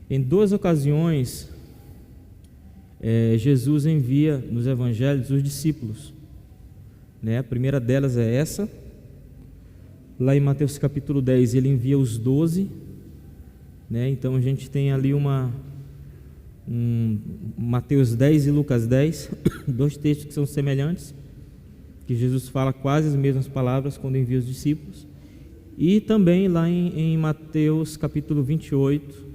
Em duas ocasiões, Jesus envia nos evangelhos os discípulos, né? A primeira delas é essa. Lá em Mateus capítulo 10, ele envia os 12, né? Então a gente tem ali Mateus 10 e Lucas 10, dois textos que são semelhantes, que Jesus fala quase as mesmas palavras quando envia os discípulos. E também lá em Mateus capítulo 28,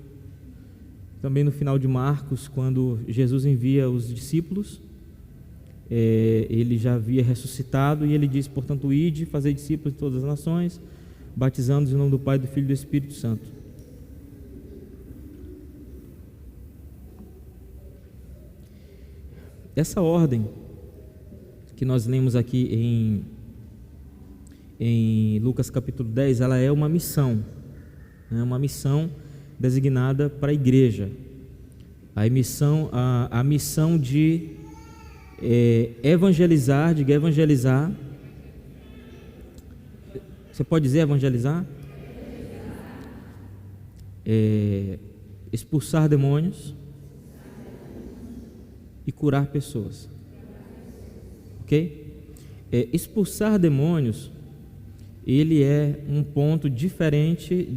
também no final de Marcos, quando Jesus envia os discípulos, ele já havia ressuscitado, e ele diz: portanto, ide, fazei discípulos de todas as nações, batizando-os em nome do Pai, do Filho e do Espírito Santo. Essa ordem que nós lemos aqui em Lucas capítulo 10, ela é uma missão, né? Uma missão designada para a igreja. A missão de evangelizar, diga evangelizar. Você pode dizer evangelizar? Expulsar demônios e curar pessoas. Ok? Expulsar demônios, ele é um ponto diferente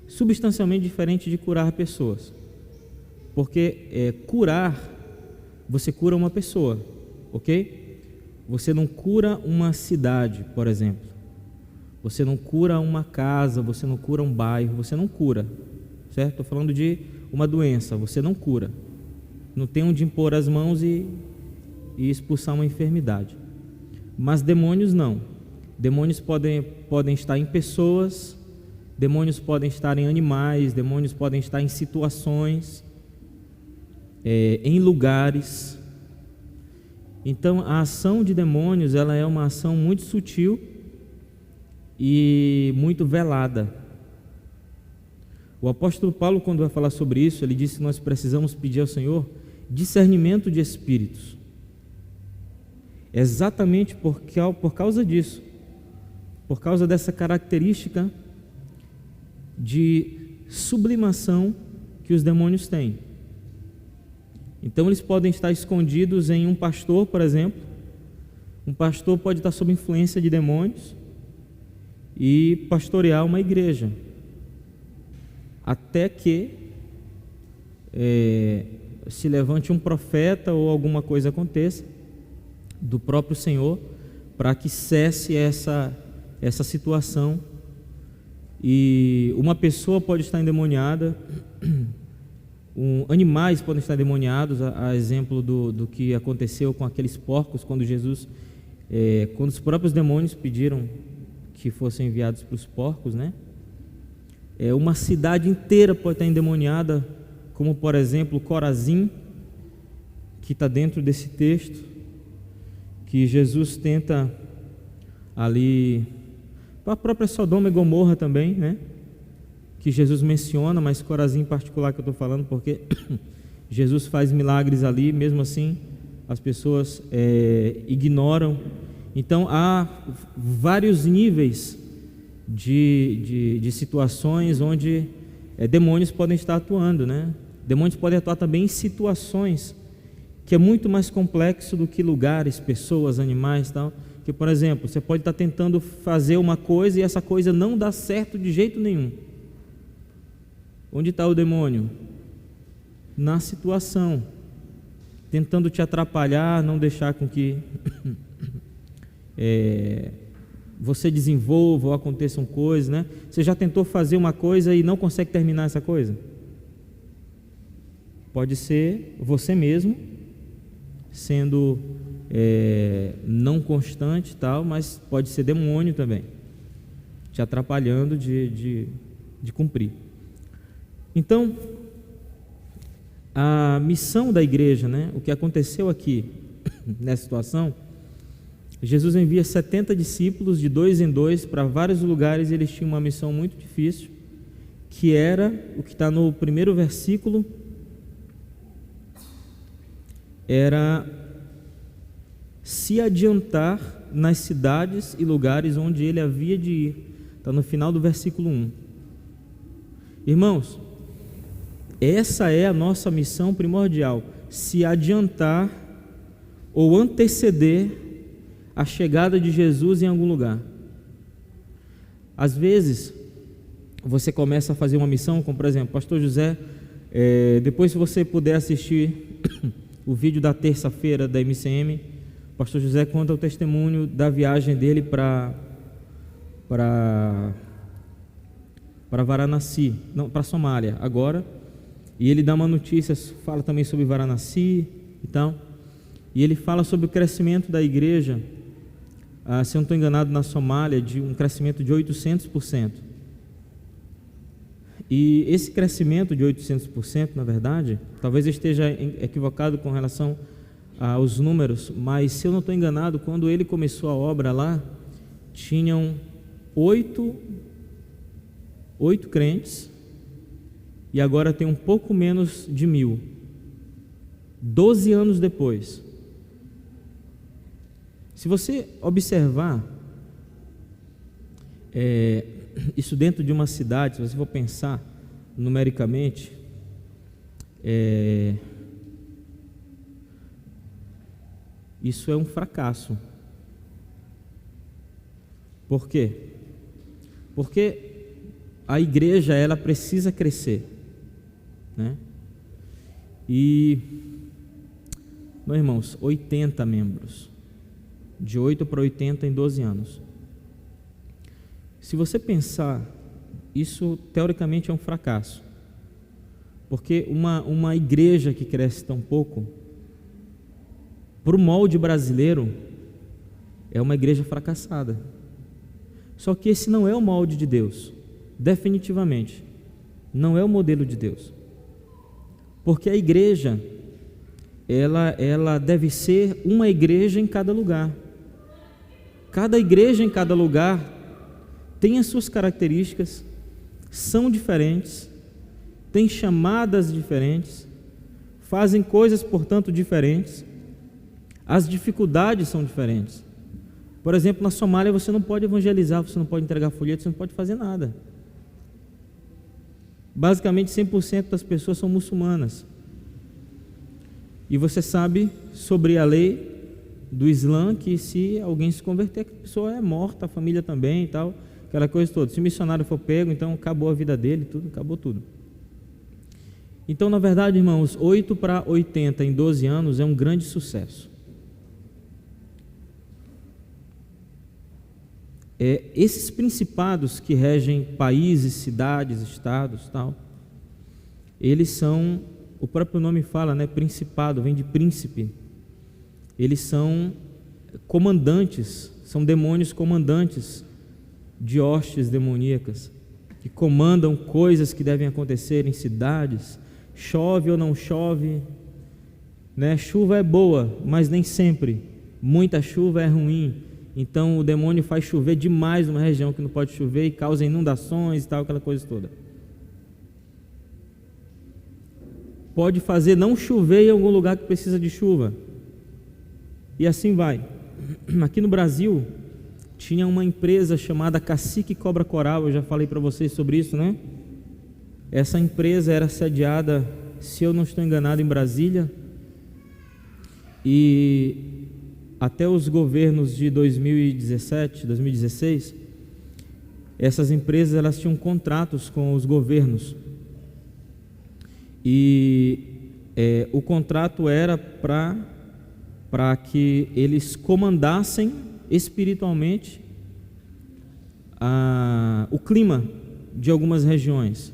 substancialmente diferente de curar pessoas. Porque curar, você cura uma pessoa, ok? Você não cura uma cidade, por exemplo. Você não cura uma casa, você não cura um bairro, você não cura, certo? Estou falando de uma doença, você não cura. Não tem onde impor as mãos e expulsar uma enfermidade. Mas demônios não. Demônios podem estar em pessoas, demônios podem estar em animais, demônios podem estar em situações, em lugares. Então a ação de demônios, ela é uma ação muito sutil e muito velada. O apóstolo Paulo, quando vai falar sobre isso, ele disse que nós precisamos pedir ao Senhor discernimento de espíritos. Exatamente por causa disso, por causa dessa característica de sublimação que os demônios têm. Então eles podem estar escondidos em um pastor, por exemplo. Um pastor pode estar sob influência de demônios e pastorear uma igreja, até que se levante um profeta ou alguma coisa aconteça do próprio Senhor para que cesse essa situação. E uma pessoa pode estar endemoniada, animais podem estar endemoniados, a exemplo do que aconteceu com aqueles porcos, quando os próprios demônios pediram que fossem enviados para os porcos, né? Uma cidade inteira pode estar endemoniada, como por exemplo Corazim, que está dentro desse texto, que Jesus tenta ali, a própria Sodoma e Gomorra também, né? Que Jesus menciona, mas Corazim em particular que eu estou falando, porque Jesus faz milagres ali, mesmo assim as pessoas ignoram. Então há vários níveis de situações onde demônios podem estar atuando, né? Demônios podem atuar também em situações que é muito mais complexo do que lugares, pessoas, animais, tal. Que, por exemplo, você pode estar tentando fazer uma coisa e essa coisa não dá certo de jeito nenhum. Onde está o demônio? Na situação, tentando te atrapalhar, não deixar com que você desenvolva ou aconteçam coisas, né? Você já tentou fazer uma coisa e não consegue terminar essa coisa? Pode ser você mesmo, sendo não constante e tal, mas pode ser demônio também, te atrapalhando de cumprir. Então, a missão da igreja, né? O que aconteceu aqui nessa situação, Jesus envia 70 discípulos de 2 em 2 para vários lugares, e eles tinham uma missão muito difícil, que era o que está no primeiro versículo, era se adiantar nas cidades e lugares onde ele havia de ir. Está no final do versículo 1. Irmãos, Essa é a nossa missão primordial, se adiantar ou anteceder a chegada de Jesus em algum lugar. Às vezes, você começa a fazer uma missão, como por exemplo, Pastor José, depois se você puder assistir o vídeo da terça-feira da MCM, Pastor José conta o testemunho da viagem dele para Varanasi, não, para Somália agora, e ele dá uma notícia, fala também sobre Varanasi e tal, e ele fala sobre o crescimento da igreja, se eu não estou enganado, na Somália, de um crescimento de 800%. E esse crescimento de 800%, na verdade, talvez eu esteja equivocado com relação aos números, mas se eu não estou enganado, quando ele começou a obra lá, tinham 8 crentes, e agora tem um pouco menos de 1.000, 12 anos depois. Se você observar isso dentro de uma cidade, se você for pensar numericamente, isso é um fracasso. Por quê? Porque a igreja, ela precisa crescer, né? E, meus irmãos, 80 membros, de 8 para 80 em 12 anos. Se você pensar, isso teoricamente é um fracasso, porque uma igreja que cresce tão pouco, para o molde brasileiro, é uma igreja fracassada. Só que esse não é o molde de Deus, definitivamente, não é o modelo de Deus, porque a igreja, ela deve ser uma igreja em cada lugar. Cada igreja em cada lugar tem as suas características, são diferentes, têm chamadas diferentes, fazem coisas, portanto, diferentes, as dificuldades são diferentes. Por exemplo, na Somália você não pode evangelizar, você não pode entregar folhetos, você não pode fazer nada. Basicamente 100% das pessoas são muçulmanas. E você sabe sobre a lei do Islã, que se alguém se converter, a pessoa é morta, a família também e tal, aquela coisa toda. Se o missionário for pego, então acabou a vida dele, tudo, acabou tudo. Então, na verdade, irmãos, 8 para 80 em 12 anos é um grande sucesso. Esses principados que regem países, cidades, estados, tal, eles são, o próprio nome fala, né, principado, vem de príncipe. Eles são comandantes, são demônios comandantes de hostes demoníacas, que comandam coisas que devem acontecer em cidades. Chove ou não chove, né? Chuva é boa, mas nem sempre. Muita chuva é ruim. Então o demônio faz chover demais numa região que não pode chover e causa inundações e tal, aquela coisa toda. Pode fazer não chover em algum lugar que precisa de chuva. E assim vai. Aqui no Brasil tinha uma empresa chamada Cacique Cobra Coral, eu já falei para vocês sobre isso, né? Essa empresa era sediada, se eu não estou enganado, em Brasília, e até os governos de 2017, 2016, essas empresas, elas tinham contratos com os governos, e o contrato era para que eles comandassem espiritualmente o clima de algumas regiões.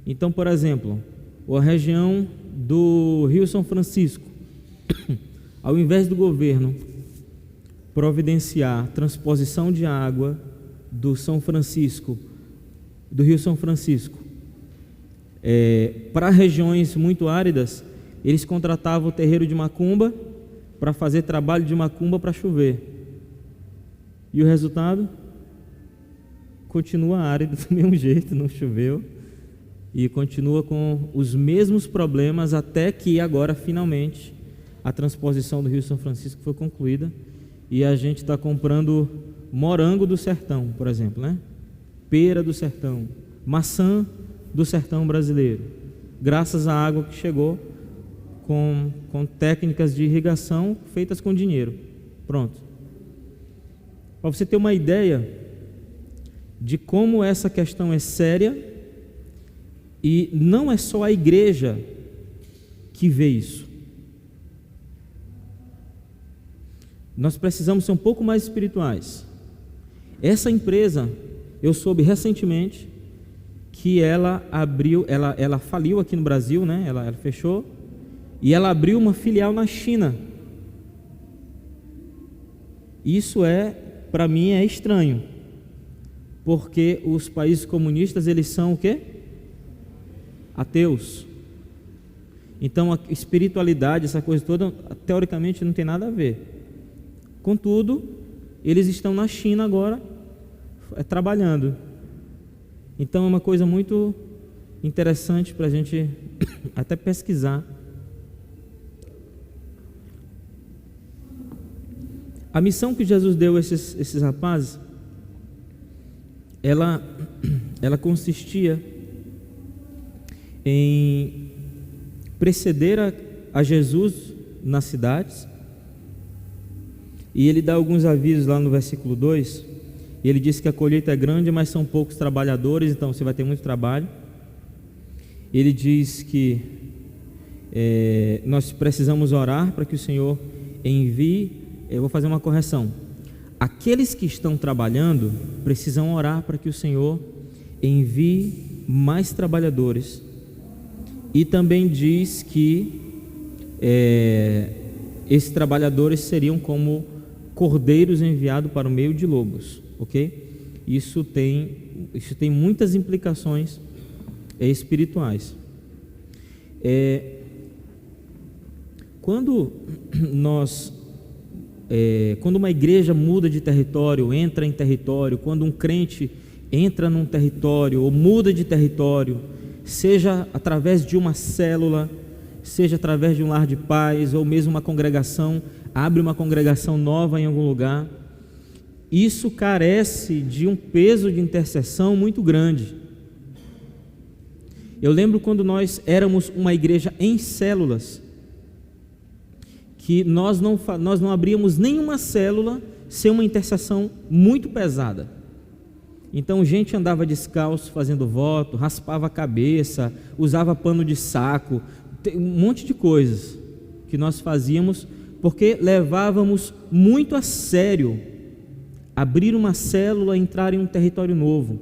Então, por exemplo, a região do Rio São Francisco, ao invés do governo providenciar transposição de água do Rio São Francisco, para regiões muito áridas, eles contratavam o terreiro de macumba para fazer trabalho de macumba para chover. E o resultado? Continua árido do mesmo jeito, não choveu, e continua com os mesmos problemas, até que agora finalmente a transposição do Rio São Francisco foi concluída e a gente está comprando morango do sertão, por exemplo, né? Pera do sertão, maçã do sertão brasileiro. graças à água que chegou com técnicas de irrigação feitas com dinheiro. Pronto. Para você ter uma ideia de como essa questão é séria, e não é só a igreja que vê isso. Nós precisamos ser um pouco mais espirituais. Essa empresa, eu soube recentemente que ela faliu aqui no Brasil, né? Ela fechou, e ela abriu uma filial na China. Isso para mim é estranho, porque os países comunistas, eles são o quê? Ateus. Então a espiritualidade, essa coisa toda, teoricamente não tem nada a ver. Contudo, eles estão na China agora, trabalhando. Então é uma coisa muito interessante para a gente até pesquisar. A missão que Jesus deu a esses rapazes, ela consistia em preceder a Jesus nas cidades. E ele dá alguns avisos lá no versículo 2. E ele diz que a colheita é grande, mas são poucos trabalhadores, então você vai ter muito trabalho. Ele diz que nós precisamos orar para que o Senhor envie. Eu vou fazer uma correção. Aqueles que estão trabalhando precisam orar para que o Senhor envie mais trabalhadores. E também diz que esses trabalhadores seriam como cordeiros enviados para o meio de lobos, ok? Isso tem muitas implicações espirituais. Quando uma igreja muda de território, entra em território, quando um crente entra num território ou muda de território, seja através de uma célula, seja através de um lar de paz, ou mesmo uma congregação, abre uma congregação nova em algum lugar, isso carece de um peso de intercessão muito grande. Eu lembro quando nós éramos uma igreja em células, que nós não abríamos nenhuma célula sem uma intercessão muito pesada. Então gente andava descalço fazendo voto, raspava a cabeça, usava pano de saco, um monte de coisas que nós fazíamos, porque levávamos muito a sério abrir uma célula, entrar em um território novo.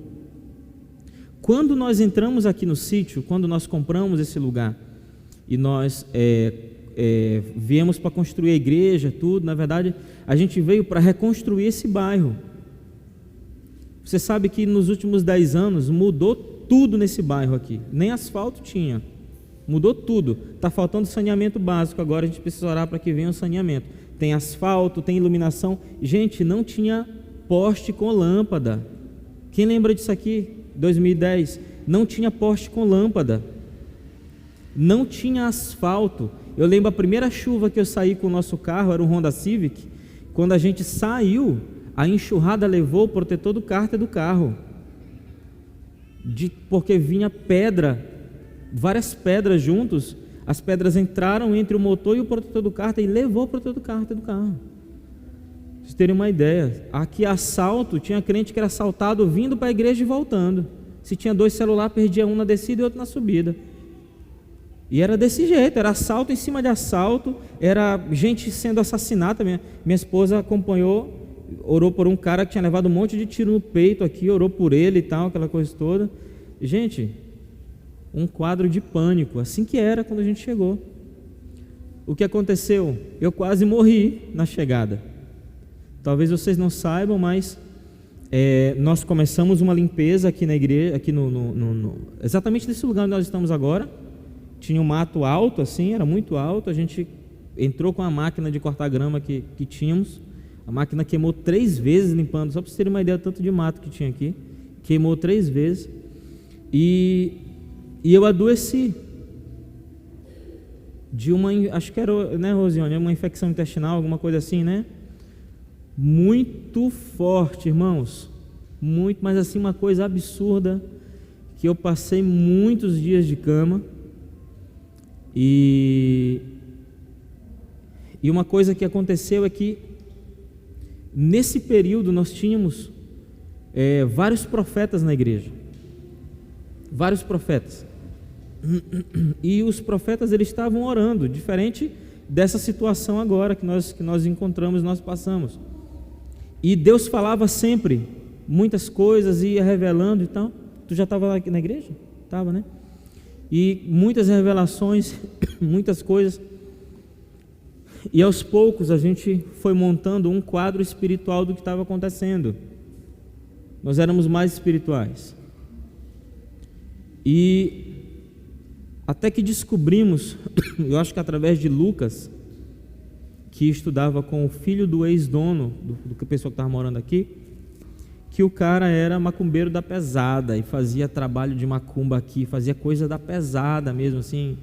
Quando nós entramos aqui no sítio, quando nós compramos esse lugar e nós viemos para construir a igreja, tudo, na verdade a gente veio para reconstruir esse bairro. Você sabe que nos últimos 10 anos mudou tudo nesse bairro aqui, nem asfalto tinha, mudou tudo, está faltando saneamento básico, agora a gente precisa orar para que venha o saneamento. Tem asfalto, tem iluminação. Gente, não tinha poste com lâmpada. Quem lembra disso aqui? 2010, não tinha poste com lâmpada, não tinha asfalto. Eu lembro a primeira chuva que eu saí com o nosso carro, era um Honda Civic. Quando a gente saiu, a enxurrada levou o protetor do cárter do carro, porque vinha pedra, várias pedras juntos. As pedras entraram entre o motor e o protetor do cárter e levou o protetor do cárter do carro. Pra vocês terem uma ideia, aqui assalto, tinha crente que era assaltado vindo para a igreja e voltando. Se tinha 2 celulares, perdia um na descida e outro na subida. E era desse jeito, era assalto em cima de assalto, era gente sendo assassinada. Minha esposa acompanhou, orou por um cara que tinha levado um monte de tiro no peito aqui, orou por ele e tal, aquela coisa toda. Gente, um quadro de pânico, assim que era quando a gente chegou. O que aconteceu? Eu quase morri na chegada. Talvez vocês não saibam, mas nós começamos uma limpeza aqui na igreja, aqui exatamente nesse lugar onde nós estamos agora. Tinha um mato alto assim, era muito alto. A gente entrou com a máquina de cortar grama que tínhamos. A máquina queimou 3 vezes limpando, só para vocês terem uma ideia do tanto de mato que tinha aqui. Queimou 3 vezes. E eu adoeci de acho que era, né, Rosiane, uma infecção intestinal, alguma coisa assim, né? Muito forte, irmãos. Muito, mas assim, uma coisa absurda, que eu passei muitos dias de cama. E uma coisa que aconteceu é que, nesse período, nós tínhamos vários profetas na igreja. Vários profetas. E os profetas, eles estavam orando, diferente dessa situação agora que nós encontramos, nós passamos. E Deus falava sempre muitas coisas, ia revelando e tal. Tu já estava lá na igreja? Estava, né? E muitas revelações, muitas coisas. E aos poucos a gente foi montando um quadro espiritual do que estava acontecendo. Nós éramos mais espirituais. E até que descobrimos, eu acho que através de Lucas, que estudava com o filho do ex-dono, do pessoal que estava morando aqui, que o cara era macumbeiro da pesada e fazia trabalho de macumba aqui, fazia coisa da pesada mesmo assim.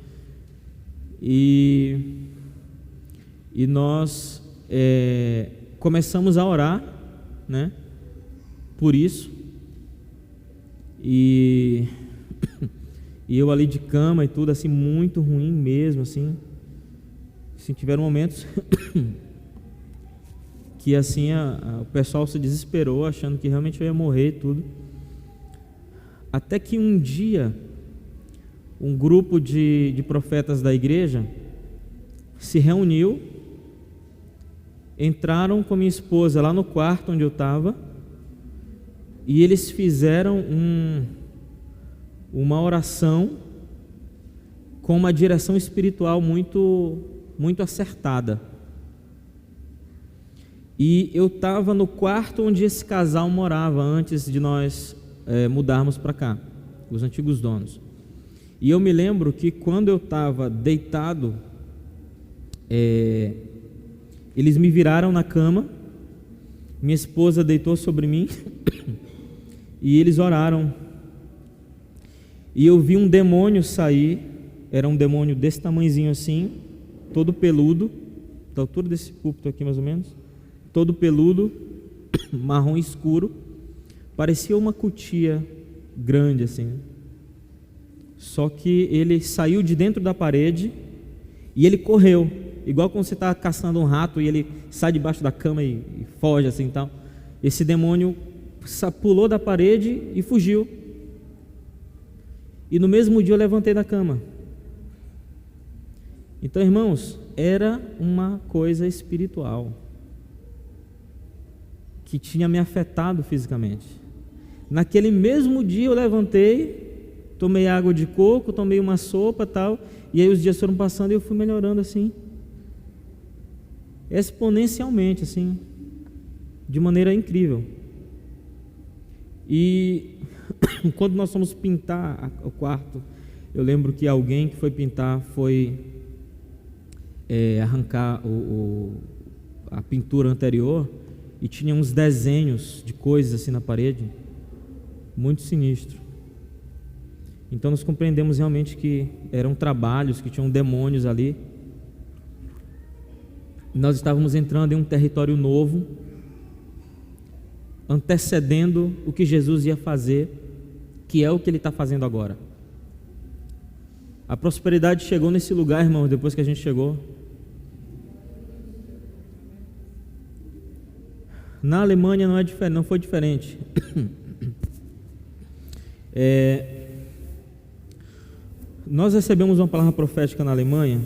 E nós começamos a orar, né, por isso. E eu ali de cama e tudo, assim, muito ruim mesmo, assim tiveram momentos que assim o pessoal se desesperou, achando que realmente eu ia morrer e tudo. Até que um dia, um grupo de profetas da igreja se reuniu, entraram com minha esposa lá no quarto onde eu estava, e eles fizeram uma oração com uma direção espiritual muito acertada. E eu estava no quarto onde esse casal morava antes de nós mudarmos para cá, os antigos donos. E eu me lembro que quando eu estava deitado, eles me viraram na cama, minha esposa deitou sobre mim e eles oraram. E eu vi um demônio sair, era um demônio desse tamanhozinho assim, todo peludo, da altura desse púlpito aqui mais ou menos, todo peludo, marrom escuro, parecia uma cutia grande assim. Só que ele saiu de dentro da parede e ele correu, igual quando você está caçando um rato e ele sai debaixo da cama e foge assim e tal. Esse demônio pulou da parede e fugiu. E no mesmo dia eu levantei da cama. Então, irmãos, era uma coisa espiritual que tinha me afetado fisicamente. Naquele mesmo dia eu levantei, tomei água de coco, tomei uma sopa e tal, e aí os dias foram passando e eu fui melhorando assim, exponencialmente assim, de maneira incrível. E quando nós fomos pintar o quarto, eu lembro que alguém que foi pintar foi arrancar a pintura anterior e tinha uns desenhos de coisas assim na parede, muito sinistro. Então nós compreendemos realmente que eram trabalhos, que tinham demônios ali. Nós estávamos entrando em um território novo, antecedendo o que Jesus ia fazer, que é o que Ele está fazendo agora. A prosperidade chegou nesse lugar, irmãos, depois que a gente chegou. Na Alemanha não foi diferente. Nós recebemos uma palavra profética na Alemanha,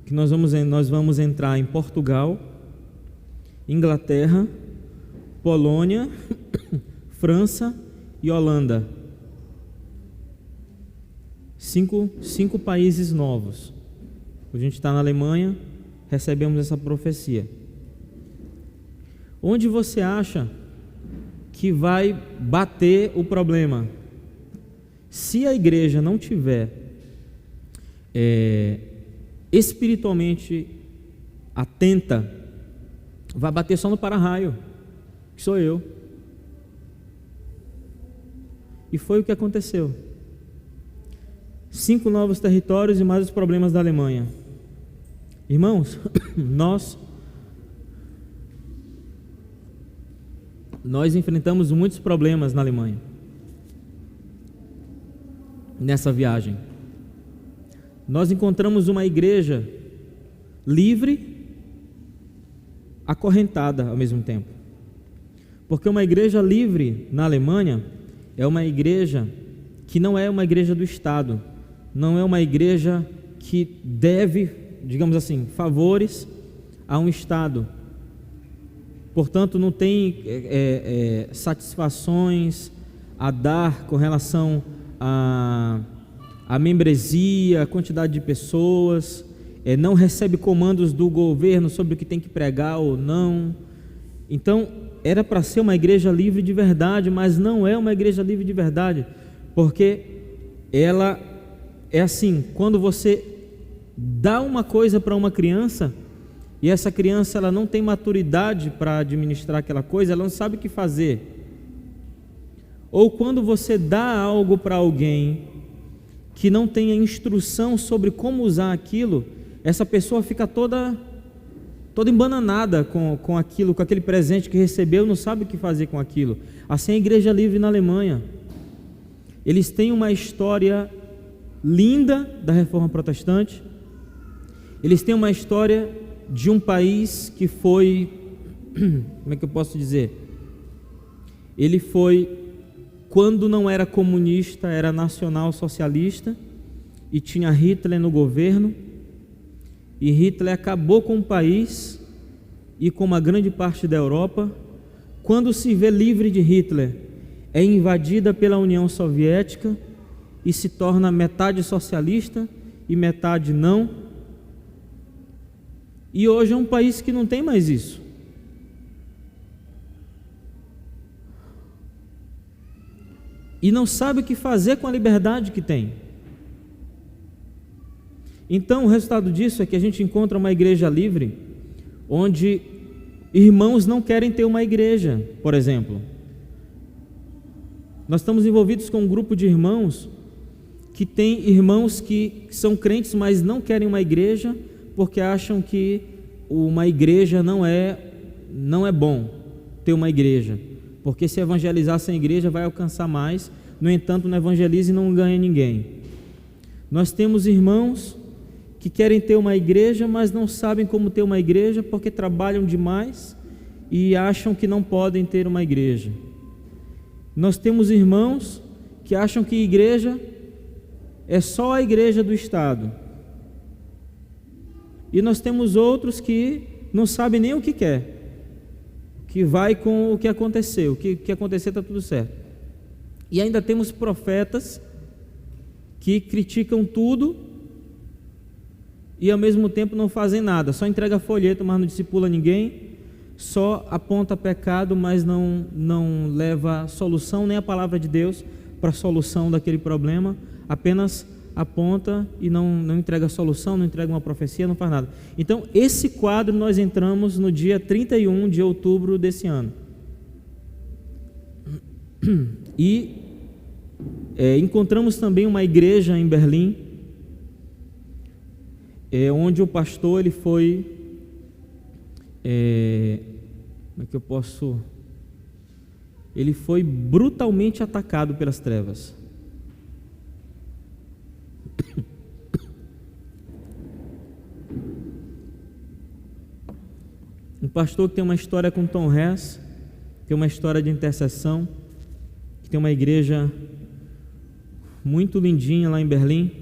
que nós vamos entrar em Portugal, Inglaterra, Polônia, França e Holanda. 5 países novos. A gente está na Alemanha, recebemos essa profecia. Onde você acha que vai bater o problema? Se a igreja não tiver espiritualmente atenta, vai bater só no para-raio, que sou eu. E foi o que aconteceu. 5 novos territórios e mais os problemas da Alemanha. Irmãos, nós enfrentamos muitos problemas na Alemanha, nessa viagem. nós encontramos uma igreja livre, acorrentada ao mesmo tempo. Porque uma igreja livre na Alemanha é uma igreja que não é uma igreja do Estado, não é uma igreja que deve, digamos assim, favores a um Estado. Portanto, não tem satisfações a dar com relação à membresia, a quantidade de pessoas, não recebe comandos do governo sobre o que tem que pregar ou não. Então, era para ser uma igreja livre de verdade, mas não é uma igreja livre de verdade, porque ela é assim: quando você dá uma coisa para uma criança e essa criança ela não tem maturidade para administrar aquela coisa, ela não sabe o que fazer. Ou quando você dá algo para alguém que não tenha instrução sobre como usar aquilo, essa pessoa fica toda embananada com aquilo, com aquele presente que recebeu, não sabe o que fazer com aquilo. Assim é a Igreja Livre na Alemanha. Eles têm uma história linda da Reforma Protestante. Eles têm uma história de um país que foi, como é que eu posso dizer? Ele foi, quando não era comunista, era nacional socialista e tinha Hitler no governo. E Hitler acabou com o país e com uma grande parte da Europa. Quando se vê livre de Hitler, é invadida pela União Soviética e se torna metade socialista e metade não. E hoje é um país que não tem mais isso. E não sabe o que fazer com a liberdade que tem. Então, o resultado disso é que a gente encontra uma igreja livre, onde irmãos não querem ter uma igreja, por exemplo. Nós estamos envolvidos com um grupo de irmãos que tem irmãos que são crentes, mas não querem uma igreja, porque acham que uma igreja não é bom ter uma igreja, porque se evangelizar sem igreja vai alcançar mais. No entanto, não evangeliza e não ganha ninguém. Nós temos irmãos que querem ter uma igreja, mas não sabem como ter uma igreja, porque trabalham demais e acham que não podem ter uma igreja. Nós temos irmãos que acham que igreja é só a igreja do Estado. E nós temos outros que não sabem nem o que quer, que vai com o que aconteceu, o que acontecer está tudo certo. E ainda temos profetas que criticam tudo e ao mesmo tempo não fazem nada, só entrega folheto, mas não discipula ninguém, só aponta pecado, mas não leva solução, nem a palavra de Deus para a solução daquele problema, apenas aponta e não entrega solução, não entrega uma profecia, não faz nada. Então, esse quadro nós entramos no dia 31 de outubro desse ano. E encontramos também uma igreja em Berlim, onde o pastor ele foi, como é que eu posso? Ele foi brutalmente atacado pelas trevas. Um pastor que tem uma história com Tom Hess, tem uma história de intercessão, que tem uma igreja muito lindinha lá em Berlim,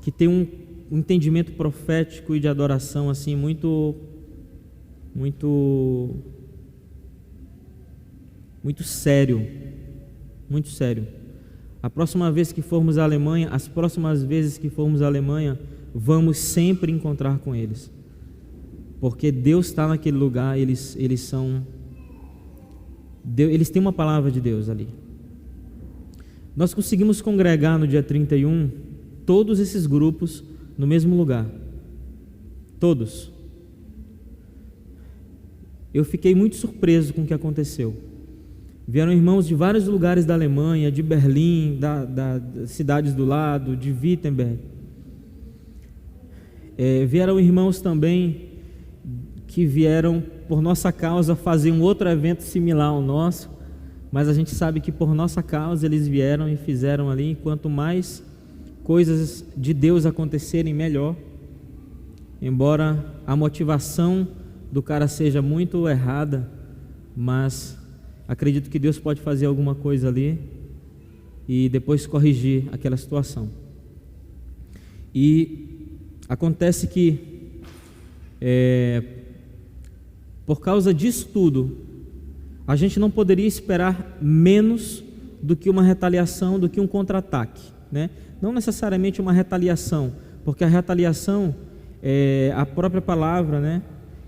que tem um entendimento profético e de adoração assim muito sério, muito sério. A próxima vez que formos à Alemanha, as próximas vezes que formos à Alemanha, vamos sempre encontrar com eles, porque Deus está naquele lugar. Eles têm uma palavra de Deus ali. Nós conseguimos congregar no dia 31 todos esses grupos no mesmo lugar, todos. Eu fiquei muito surpreso com o que aconteceu. Vieram irmãos de vários lugares da Alemanha, de Berlim, das cidades do lado, de Wittenberg. Vieram irmãos também que vieram por nossa causa fazer um outro evento similar ao nosso, mas a gente sabe que por nossa causa eles vieram e fizeram ali. Quanto mais coisas de Deus acontecerem melhor, embora a motivação do cara seja muito errada, mas acredito que Deus pode fazer alguma coisa ali e depois corrigir aquela situação. E acontece que por causa disso tudo, a gente não poderia esperar menos do que uma retaliação, do que um contra-ataque, né? Não necessariamente uma retaliação, porque a retaliação, a própria palavra, né?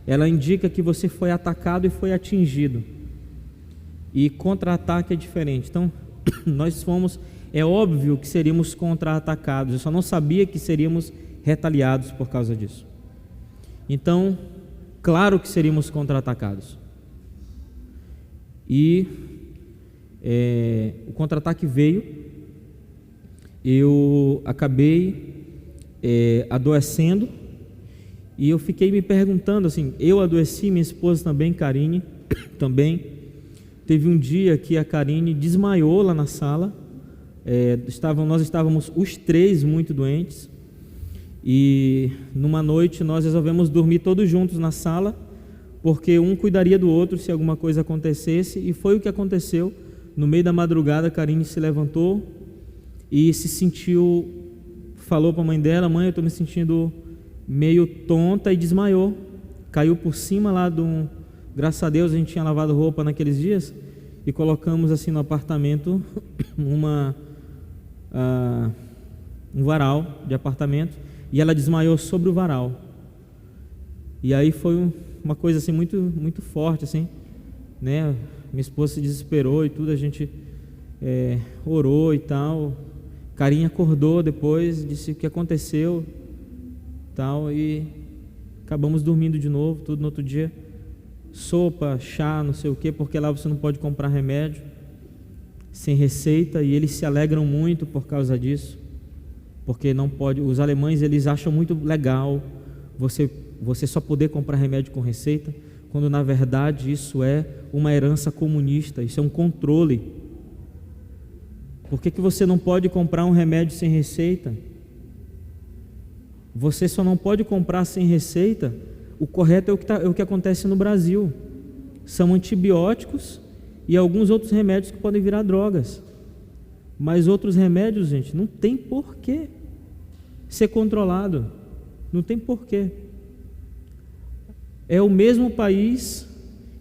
Ela indica que você foi atacado e foi atingido. E contra-ataque é diferente. Então, é óbvio que seríamos contra-atacados. Eu só não sabia que seríamos retaliados por causa disso. Então, claro que seríamos contra-atacados. E o contra-ataque veio. Eu acabei adoecendo. E eu fiquei me perguntando assim, eu adoeci, minha esposa também, Karine, também. Teve um dia que a Karine desmaiou lá na sala, nós estávamos os três muito doentes, e numa noite nós resolvemos dormir todos juntos na sala, porque um cuidaria do outro se alguma coisa acontecesse, e foi o que aconteceu. No meio da madrugada, a Karine se levantou e falou para a mãe dela: mãe, eu estou me sentindo meio tonta, e desmaiou, caiu por cima lá graças a Deus a gente tinha lavado roupa naqueles dias e colocamos assim no apartamento um varal de apartamento, e ela desmaiou sobre o varal. E aí foi uma coisa assim muito, muito forte assim, né? Minha esposa se desesperou e tudo, a gente orou e tal. Carinha acordou depois, disse o que aconteceu tal, e acabamos dormindo de novo, tudo no outro dia. Sopa, chá, não sei o que, porque lá você não pode comprar remédio sem receita, e eles se alegram muito por causa disso, porque não pode. Os alemães, eles acham muito legal você só poder comprar remédio com receita, quando na verdade isso é uma herança comunista, isso é um controle. Por que você não pode comprar um remédio sem receita? Você só não pode comprar sem receita. O correto é o que acontece no Brasil. São antibióticos e alguns outros remédios que podem virar drogas. Mas outros remédios, gente, não tem porquê ser controlado. Não tem porquê. É o mesmo país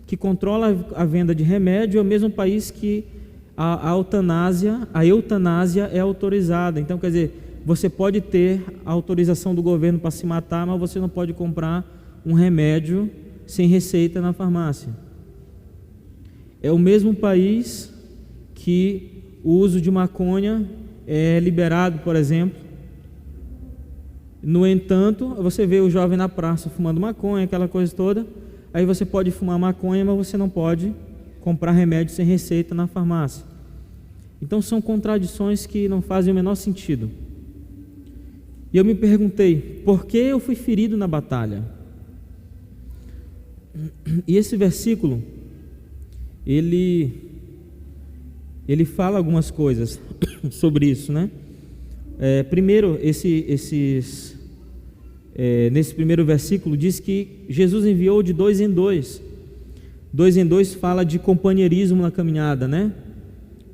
que controla a venda de remédio, é o mesmo país que a eutanásia é autorizada. Então, quer dizer, você pode ter a autorização do governo para se matar, mas você não pode comprar um remédio sem receita na farmácia. É o mesmo país que o uso de maconha é liberado, por exemplo. No entanto, você vê o jovem na praça fumando maconha, aquela coisa toda. Aí você pode fumar maconha, mas você não pode comprar remédio sem receita na farmácia. Então são contradições que não fazem o menor sentido. E eu me perguntei, por que eu fui ferido na batalha? E esse versículo, ele fala algumas coisas sobre isso, né? Primeiro, nesse primeiro versículo diz que Jesus enviou de 2 em 2. 2 em 2 fala de companheirismo na caminhada, né?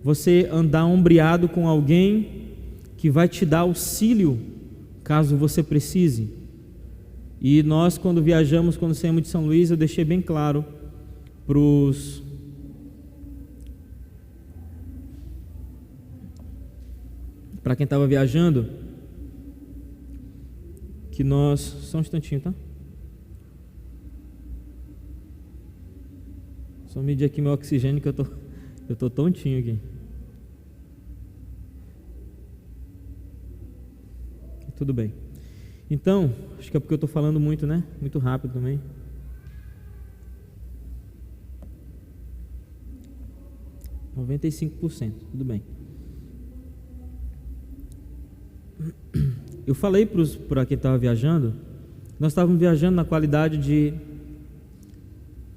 Você andar ombreado com alguém que vai te dar auxílio caso você precise. E nós, quando viajamos, quando saímos de São Luís, eu deixei bem claro para quem estava viajando, que nós... Só um instantinho, tá? Só medir aqui meu oxigênio, que eu tô tontinho aqui. Tudo bem. Então, acho que é porque eu estou falando muito, né? Muito rápido também. % 95%, tudo bem. Eu falei para quem estava viajando, nós estávamos viajando na qualidade de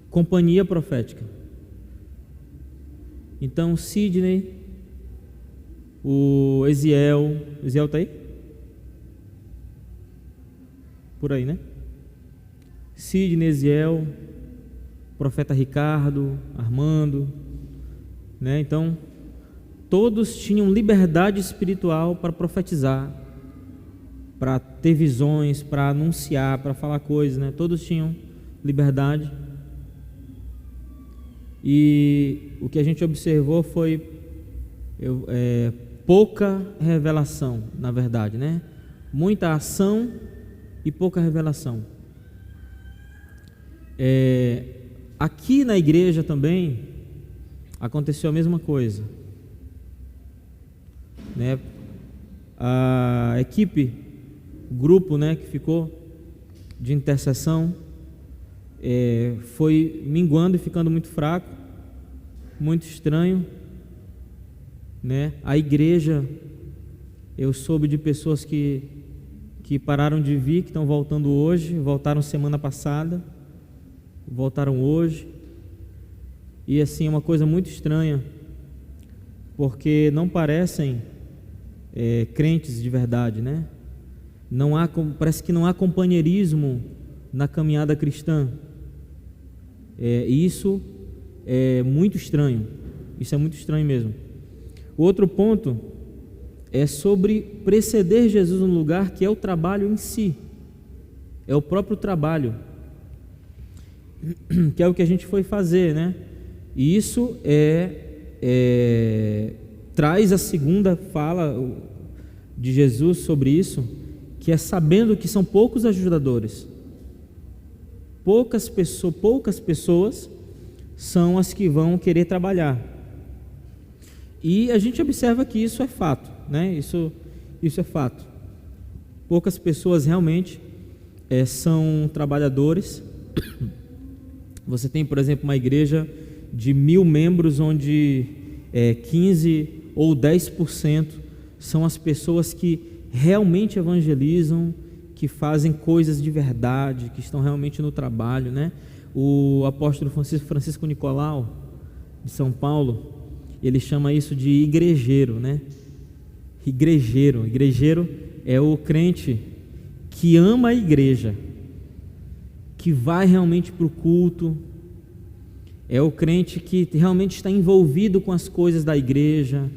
companhia profética. Então, Sidney, o Eziel está aí? por aí, né? Sidney, Eziel, profeta Ricardo, Armando, né? Então, todos tinham liberdade espiritual para profetizar, para ter visões, para anunciar, para falar coisas, né? Todos tinham liberdade. E o que a gente observou foi pouca revelação, na verdade, né? Muita ação e pouca revelação. Aqui na igreja também aconteceu a mesma coisa, né? A equipe, o grupo, né, que ficou de intercessão foi minguando e ficando muito fraco, muito estranho, né? A igreja, eu soube de pessoas que pararam de vir, que estão voltando hoje, voltaram semana passada, voltaram hoje, e assim, é uma coisa muito estranha, porque não parecem crentes de verdade, né? Parece que não há companheirismo na caminhada cristã. Isso é muito estranho, isso é muito estranho mesmo. O outro ponto é sobre preceder Jesus no lugar, que é o trabalho em si, é o próprio trabalho, que é o que a gente foi fazer, né? E isso traz a segunda fala de Jesus sobre isso, que é sabendo que são poucos ajudadores, poucas pessoas são as que vão querer trabalhar. E a gente observa que isso é fato, né? Isso é fato. Poucas pessoas realmente são trabalhadores. Você tem, por exemplo, uma igreja de 1.000 membros, onde 15 ou 10% são as pessoas que realmente evangelizam, que fazem coisas de verdade, que estão realmente no trabalho, né? O apóstolo Francisco Nicolau, de São Paulo, ele chama isso de igrejeiro, né? Igrejeiro é o crente que ama a igreja, que vai realmente para o culto, é o crente que realmente está envolvido com as coisas da igreja,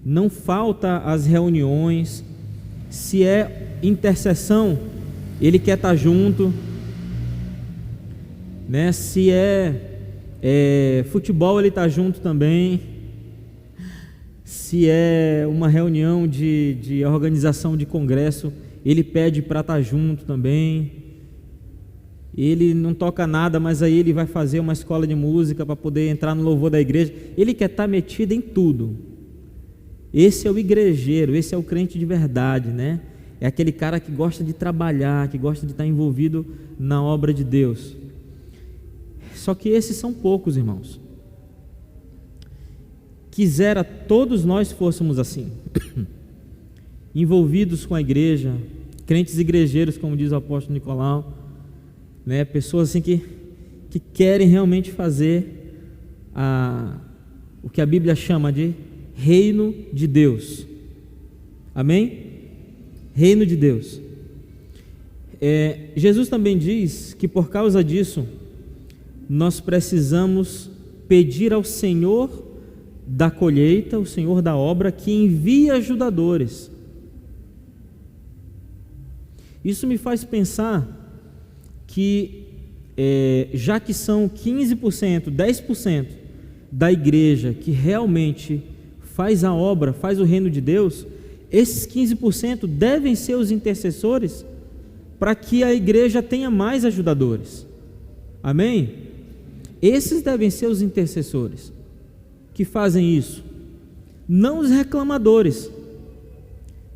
não falta às reuniões. Se é intercessão, ele quer estar junto, né? Se é futebol, ele está junto também. Se é uma reunião de organização de congresso, ele pede para estar junto também. Ele não toca nada, mas aí ele vai fazer uma escola de música para poder entrar no louvor da igreja. Ele quer estar metido em tudo. Esse é o igrejeiro, esse é o crente de verdade, né? É aquele cara que gosta de trabalhar, que gosta de estar envolvido na obra de Deus. Só que esses são poucos, irmãos. Quisera todos nós fôssemos assim, envolvidos com a igreja, crentes igrejeiros, como diz o apóstolo Nicolau, né? Pessoas assim que querem realmente fazer o que a Bíblia chama de reino de Deus. Amém? Reino de Deus. Jesus também diz que por causa disso nós precisamos pedir ao Senhor da colheita, o Senhor da obra, que envie ajudadores. Isso me faz pensar que já que são 15%, 10% da igreja que realmente faz a obra, faz o reino de Deus, esses 15% devem ser os intercessores para que a igreja tenha mais ajudadores. Amém? Esses devem ser os intercessores que fazem isso, não os reclamadores,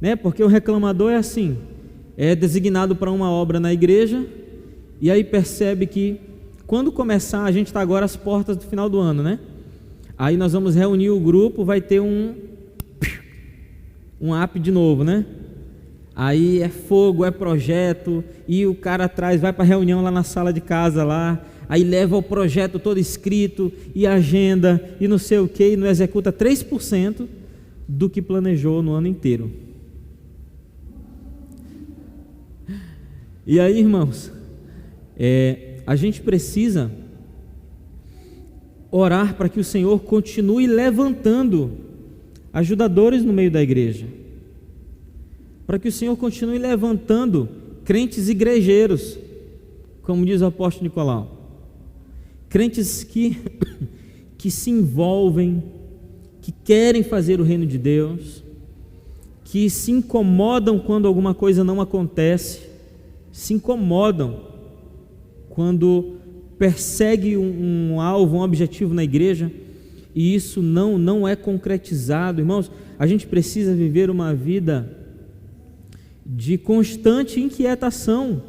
né? Porque o reclamador é assim, é designado para uma obra na igreja, e aí percebe que quando começar, a gente está agora às portas do final do ano, né? Aí nós vamos reunir o grupo, vai ter um app de novo, né? Aí é fogo, é projeto, e o cara atrás vai para a reunião lá na sala de casa lá, aí leva o projeto todo escrito, e agenda, e não sei o que, e não executa 3% do que planejou no ano inteiro. E aí, irmãos, a gente precisa orar para que o Senhor continue levantando ajudadores no meio da igreja, para que o Senhor continue levantando crentes igrejeiros, como diz o apóstolo Nicolau, crentes que se envolvem, que querem fazer o reino de Deus, que se incomodam quando alguma coisa não acontece, se incomodam quando persegue um alvo, um objetivo na igreja, e isso não é concretizado. Irmãos, a gente precisa viver uma vida de constante inquietação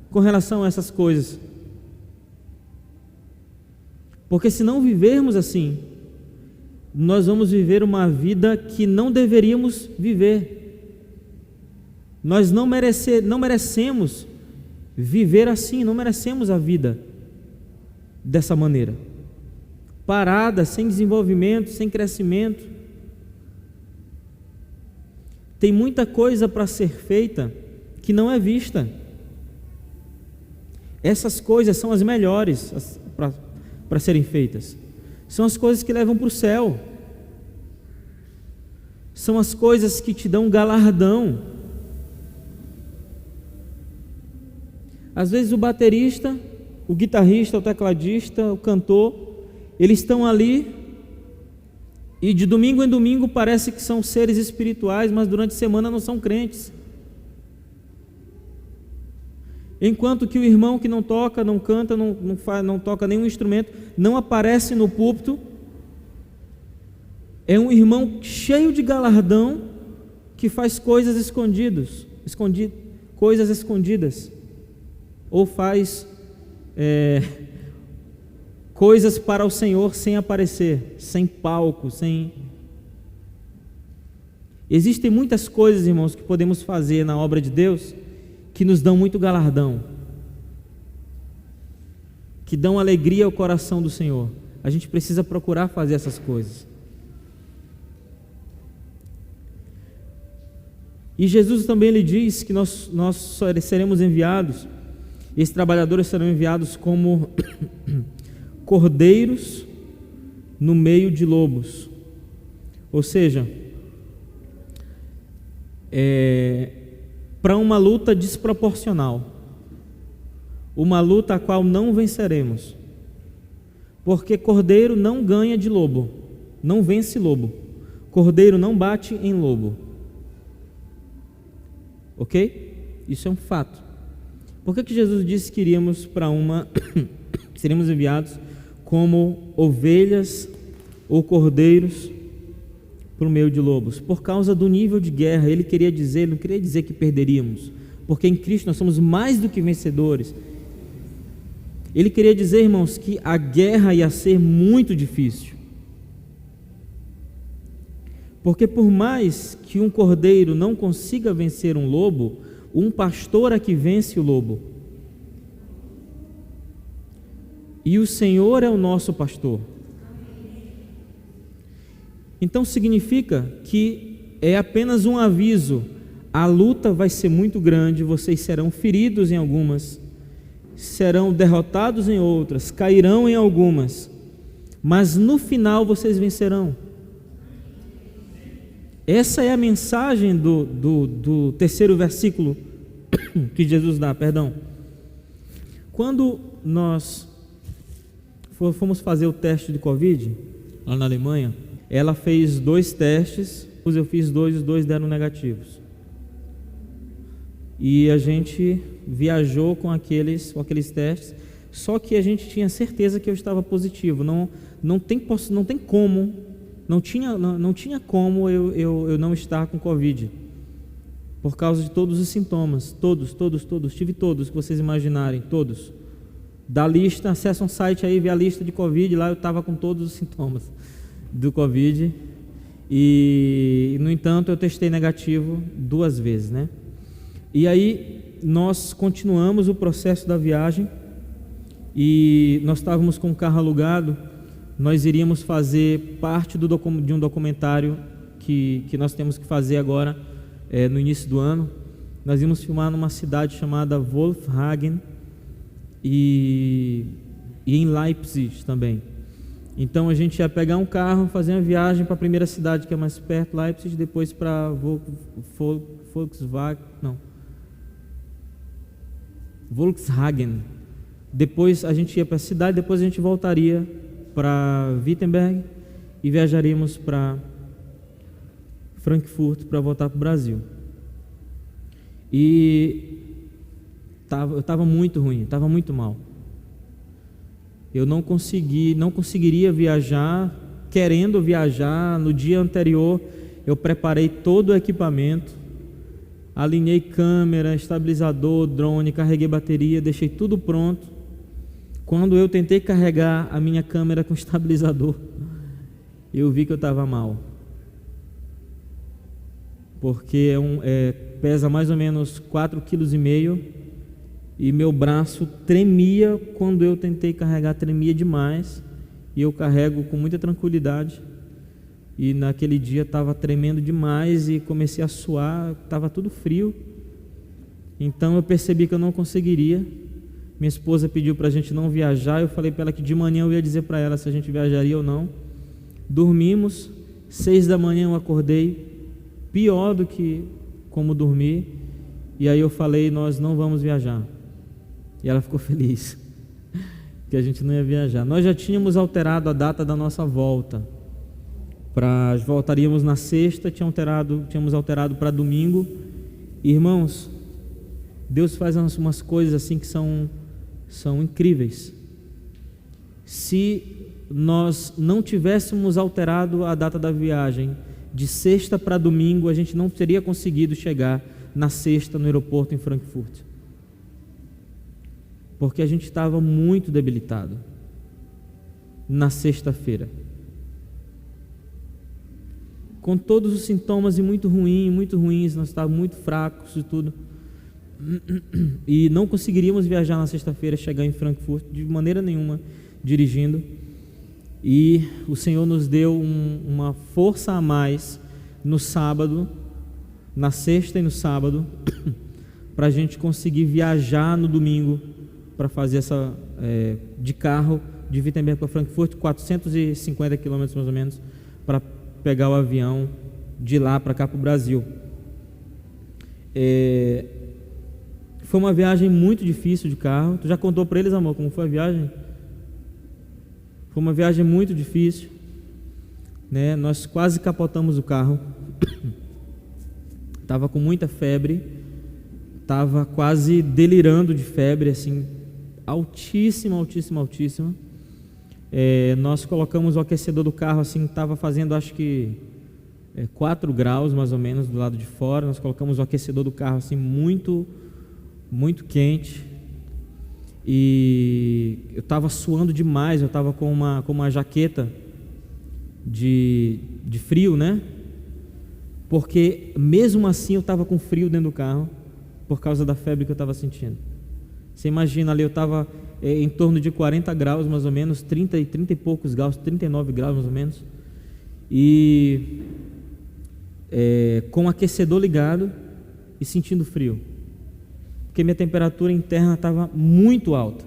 com relação a essas coisas, porque se não vivermos assim, nós vamos viver uma vida que não deveríamos viver. Nós não merecemos viver assim, não merecemos a vida dessa maneira, parada, sem desenvolvimento, sem crescimento. Tem muita coisa para ser feita que não é vista. Essas coisas são as melhores para serem feitas. São as coisas que levam para o céu. São as coisas que te dão galardão. Às vezes o baterista, o guitarrista, o tecladista, o cantor, eles estão ali e de domingo em domingo parece que são seres espirituais, mas durante a semana não são crentes. Enquanto que o irmão que não toca, não canta, não toca nenhum instrumento, não aparece no púlpito, é um irmão cheio de galardão que faz coisas coisas escondidas, ou faz coisas para o Senhor sem aparecer, sem palco, Existem muitas coisas, irmãos, que podemos fazer na obra de Deus que nos dão muito galardão, que dão alegria ao coração do Senhor. A gente precisa procurar fazer essas coisas. E Jesus também lhe diz que nós seremos enviados, esses trabalhadores serão enviados como cordeiros no meio de lobos. Ou seja, para uma luta desproporcional, uma luta a qual não venceremos, porque cordeiro não ganha de lobo, não vence lobo, cordeiro não bate em lobo, ok? Isso é um fato. Por que Jesus disse que iríamos seríamos enviados como ovelhas ou cordeiros para o meio de lobos? Por causa do nível de guerra. Ele não queria dizer que perderíamos, porque em Cristo nós somos mais do que vencedores. Ele queria dizer, irmãos, que a guerra ia ser muito difícil, porque por mais que um cordeiro não consiga vencer um lobo, um pastor é que vence o lobo, e o Senhor é o nosso pastor. Então significa que é apenas um aviso: a luta vai ser muito grande, vocês serão feridos em algumas, serão derrotados em outras, cairão em algumas, mas no final vocês vencerão. Essa é a mensagem do terceiro versículo que Jesus dá, Quando nós fomos fazer o teste de Covid, lá na Alemanha, ela fez 2 testes, eu fiz 2, os 2 deram negativos. E a gente viajou com aqueles testes, só que a gente tinha certeza que eu estava positivo, não tinha como eu não estar com Covid, por causa de todos os sintomas, todos, tive todos que vocês imaginarem, todos. Da lista, acessa um site aí, vê a lista de Covid, lá eu estava com todos os sintomas do Covid, e no entanto eu testei negativo 2 vezes, né? E aí nós continuamos o processo da viagem, e nós estávamos com o carro alugado, nós iríamos fazer parte de um documentário que nós temos que fazer agora, no início do ano, Nós íamos filmar numa cidade chamada Wolfhagen e em Leipzig também. Então a gente ia pegar um carro, fazer uma viagem para a primeira cidade que é mais perto, Leipzig, depois para Volkswagen. Depois a gente ia para a cidade, depois a gente voltaria para Wittenberg e viajaríamos para Frankfurt para voltar para o Brasil. E eu estava muito ruim, estava muito mal. Eu não conseguiria viajar, querendo viajar. No dia anterior eu preparei todo o equipamento, alinhei câmera, estabilizador, drone, carreguei bateria, deixei tudo pronto. Quando eu tentei carregar a minha câmera com estabilizador, eu vi que eu estava mal, porque pesa mais ou menos 4,5 kg. E meu braço tremia quando eu tentei carregar, tremia demais. E eu carrego com muita tranquilidade. E naquele dia estava tremendo demais e comecei a suar, estava tudo frio. Então eu percebi que eu não conseguiria. Minha esposa pediu para a gente não viajar. Eu falei para ela que de manhã eu ia dizer para ela se a gente viajaria ou não. Dormimos, 6 da manhã eu acordei, pior do que como dormi. E aí eu falei, nós não vamos viajar. E ela ficou feliz que a gente não ia viajar. Nós já tínhamos alterado a data da nossa volta. Voltaríamos na sexta, tínhamos alterado para domingo. Irmãos, Deus faz umas coisas assim que são incríveis. Se nós não tivéssemos alterado a data da viagem de sexta para domingo, a gente não teria conseguido chegar na sexta no aeroporto em Frankfurt, porque a gente estava muito debilitado na sexta-feira, com todos os sintomas e muito ruins, nós estávamos muito fracos e tudo, e não conseguiríamos viajar na sexta-feira, chegar em Frankfurt de maneira nenhuma dirigindo. E o Senhor nos deu uma força a mais no sábado, na sexta e no sábado, para a gente conseguir viajar no domingo, para fazer de carro de Wittenberg para Frankfurt, 450 quilômetros mais ou menos, para pegar o avião de lá para cá para o Brasil. Foi uma viagem muito difícil de carro. Tu já contou para eles, amor, como foi a viagem? Foi uma viagem muito difícil, né? Nós quase capotamos o carro. Estava com muita febre, estava quase delirando de febre, assim, altíssima. Nós colocamos o aquecedor do carro, assim, estava fazendo acho que 4 graus mais ou menos do lado de fora. Nós colocamos o aquecedor do carro assim muito quente, e eu estava suando demais. Eu estava com uma jaqueta de frio, né? Porque mesmo assim eu estava com frio dentro do carro, por causa da febre que eu estava sentindo. Você imagina ali, eu estava em torno de 40 graus mais ou menos, 30 e poucos graus, 39 graus mais ou menos, e com o aquecedor ligado e sentindo frio, porque minha temperatura interna estava muito alta.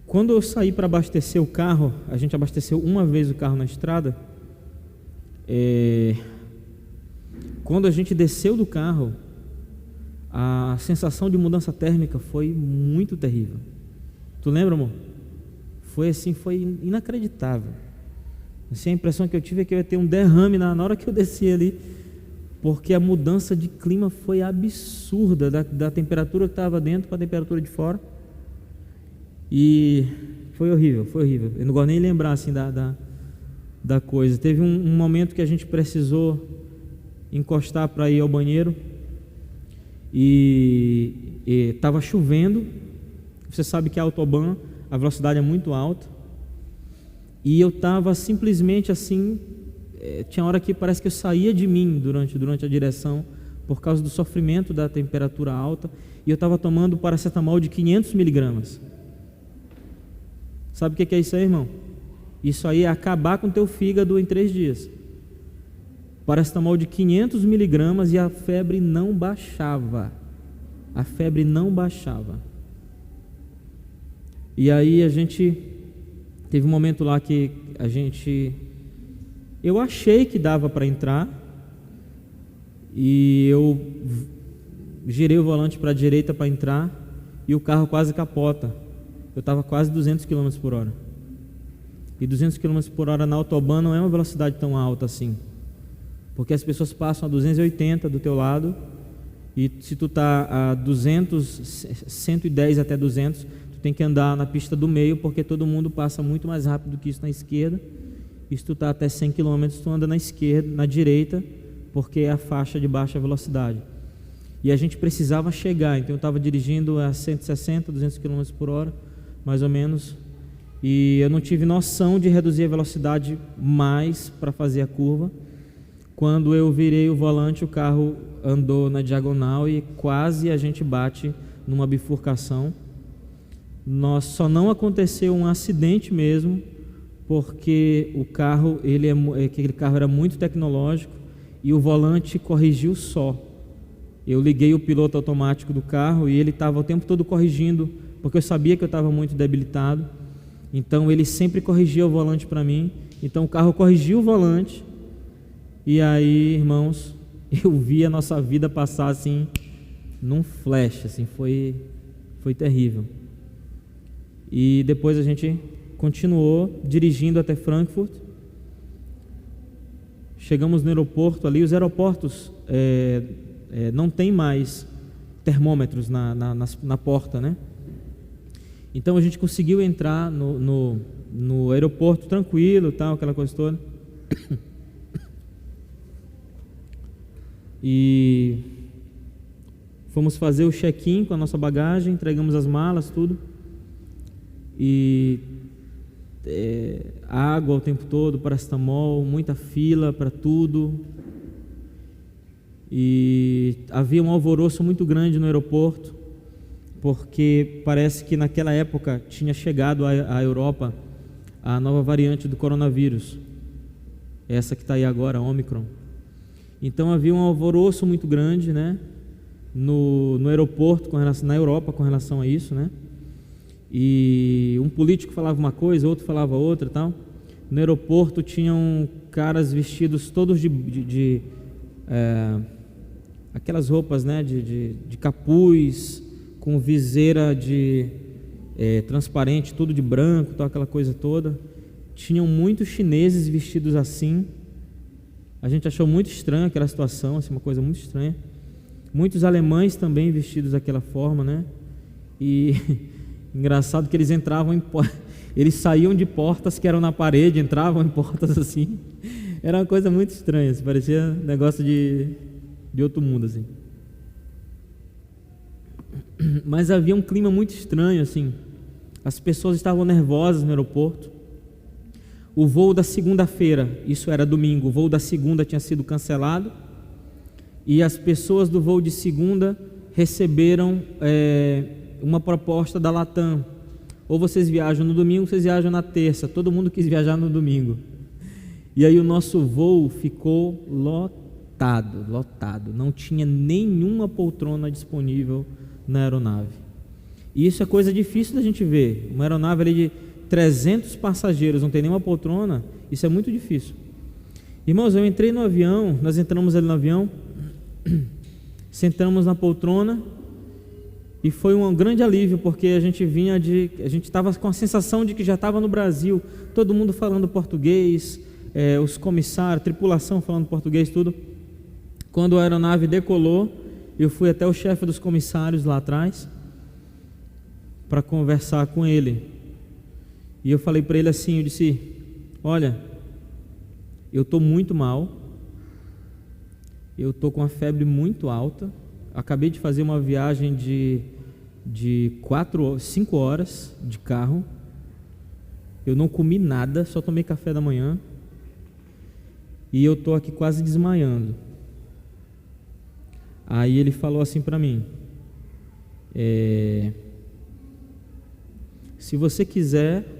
Quando eu saí para abastecer o carro, a gente abasteceu uma vez o carro na estrada, quando a gente desceu do carro, a sensação de mudança térmica foi muito terrível. Tu lembra, amor? Foi assim, foi inacreditável. Assim, a impressão que eu tive é que eu ia ter um derrame na hora que eu desci ali, porque a mudança de clima foi absurda, da temperatura que estava dentro para a temperatura de fora. E foi horrível. Eu não gosto nem de lembrar assim da coisa. Teve um momento que a gente precisou encostar para ir ao banheiro, e estava chovendo. Você sabe que a autobahn, a velocidade é muito alta, e eu estava simplesmente assim, tinha hora que parece que eu saía de mim durante a direção, por causa do sofrimento da temperatura alta, e eu estava tomando paracetamol de 500 miligramas. Sabe o que é isso aí, irmão? Isso aí é acabar com o teu fígado em 3 dias. paracetamol de 500 miligramas e a febre não baixava. A febre não baixava. E aí a gente teve um momento lá que eu achei que dava para entrar e eu girei o volante para a direita para entrar e o carro quase capota. Eu estava quase 200 km por hora. E 200 km por hora na autobahn não é uma velocidade tão alta assim, porque as pessoas passam a 280 do teu lado e se tu está a 200, 110 até 200, tu tem que andar na pista do meio, porque todo mundo passa muito mais rápido do que isso na esquerda. E se tu está até 100 km, tu anda na esquerda, na direita, porque é a faixa de baixa velocidade. E a gente precisava chegar, então eu estava dirigindo a 160, 200 km por hora, mais ou menos, e eu não tive noção de reduzir a velocidade mais para fazer a curva. Quando eu virei o volante, o carro andou na diagonal e quase a gente bate numa bifurcação. Só não aconteceu um acidente mesmo, porque o carro, aquele carro era muito tecnológico e o volante corrigiu só. Eu liguei o piloto automático do carro e ele estava o tempo todo corrigindo, porque eu sabia que eu estava muito debilitado. Então ele sempre corrigia o volante para mim. Então o carro corrigiu o volante. E aí, irmãos, eu vi a nossa vida passar assim, num flash, assim, foi terrível. E depois a gente continuou dirigindo até Frankfurt. Chegamos no aeroporto ali. Os aeroportos não tem mais termômetros na porta, né? Então a gente conseguiu entrar no aeroporto tranquilo, tal, aquela coisa toda. E fomos fazer o check-in com a nossa bagagem, entregamos as malas, tudo. E água o tempo todo, paracetamol, muita fila para tudo. E havia um alvoroço muito grande no aeroporto, porque parece que naquela época tinha chegado à Europa a nova variante do coronavírus, essa que está aí agora, a Omicron. Então havia um alvoroço muito grande, né, no aeroporto, na Europa, com relação a isso, né? E um político falava uma coisa, outro falava outra, tal. No aeroporto tinham caras vestidos todos de aquelas roupas, né, de capuz, com viseira transparente, tudo de branco, tal, aquela coisa toda. Tinham muitos chineses vestidos assim. A gente achou muito estranho aquela situação, assim, uma coisa muito estranha. Muitos alemães também vestidos daquela forma, né? E engraçado que eles entravam eles saíam de portas que eram na parede, entravam em portas assim. Era uma coisa muito estranha, assim, parecia negócio de outro mundo, assim. Mas havia um clima muito estranho, assim. As pessoas estavam nervosas no aeroporto. O voo da segunda-feira, isso era domingo, o voo da segunda tinha sido cancelado e as pessoas do voo de segunda receberam uma proposta da Latam: ou vocês viajam no domingo, ou vocês viajam na terça. Todo mundo quis viajar no domingo. E aí o nosso voo ficou lotado, não tinha nenhuma poltrona disponível na aeronave. E isso é coisa difícil da gente ver. Uma aeronave ali de 300 passageiros, não tem nenhuma poltrona, isso é muito difícil. Irmãos, eu entrei no avião, nós entramos ali no avião, sentamos na poltrona e foi um grande alívio, porque a gente estava com a sensação de que já estava no Brasil, todo mundo falando português, os comissários, tripulação falando português, tudo. Quando a aeronave decolou, eu fui até o chefe dos comissários lá atrás para conversar com ele. E eu falei para ele assim, eu disse: olha, eu estou muito mal, eu estou com a febre muito alta, acabei de fazer uma viagem de 5 horas de carro, eu não comi nada, só tomei café da manhã, e eu estou aqui quase desmaiando. Aí ele falou assim para mim: se você quiser,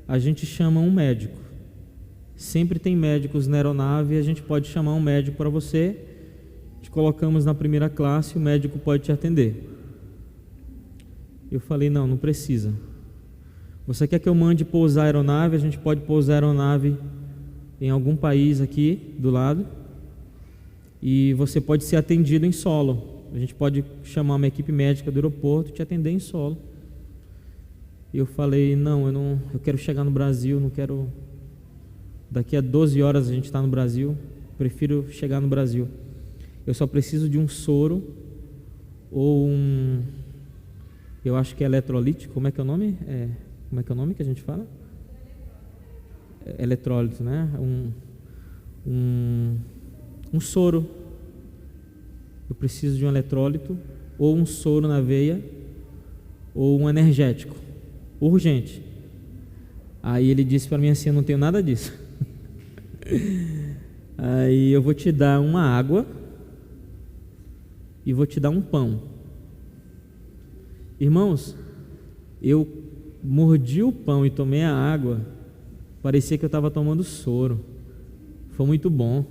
a gente chama um médico. sempre tem médicos na aeronave, a gente pode chamar um médico para você, te colocamos na primeira classe, o médico pode te atender. Eu falei, não precisa. Você quer que eu mande pousar a aeronave? A gente pode pousar a aeronave em algum país aqui do lado, e você pode ser atendido em solo. A gente pode chamar uma equipe médica do aeroporto e te atender em solo. E eu falei, eu quero chegar no Brasil, não quero... Daqui a 12 horas a gente está no Brasil, prefiro chegar no Brasil. Eu só preciso de um soro ou eu acho que é eletrolítico, como é que é o nome? Como é que é o nome que a gente fala? Eletrólito, né? Um soro. Eu preciso de um eletrólito, ou um soro na veia, ou um energético. Urgente. Aí ele disse para mim assim, eu não tenho nada disso. Aí eu vou te dar uma água e vou te dar um pão. Irmãos, eu mordi o pão e tomei a água, parecia que eu estava tomando soro. Foi muito bom.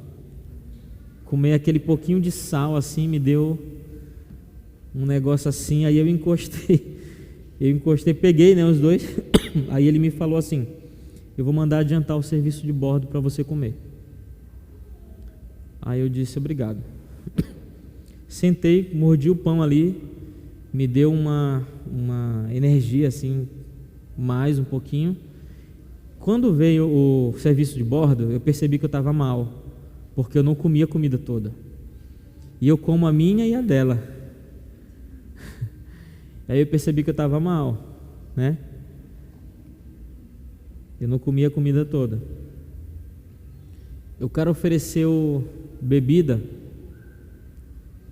Comer aquele pouquinho de sal assim me deu um negócio assim. Aí eu encostei, peguei, né, os dois. Aí ele me falou assim, eu vou mandar adiantar o serviço de bordo para você comer. Aí eu disse, obrigado. Sentei, mordi o pão ali, me deu uma energia assim, mais um pouquinho. Quando veio o serviço de bordo, eu percebi que eu estava mal, porque eu não comia a comida toda. E eu como a minha e a dela. Aí eu percebi que eu estava mal, né? Eu não comia a comida toda. O cara ofereceu bebida.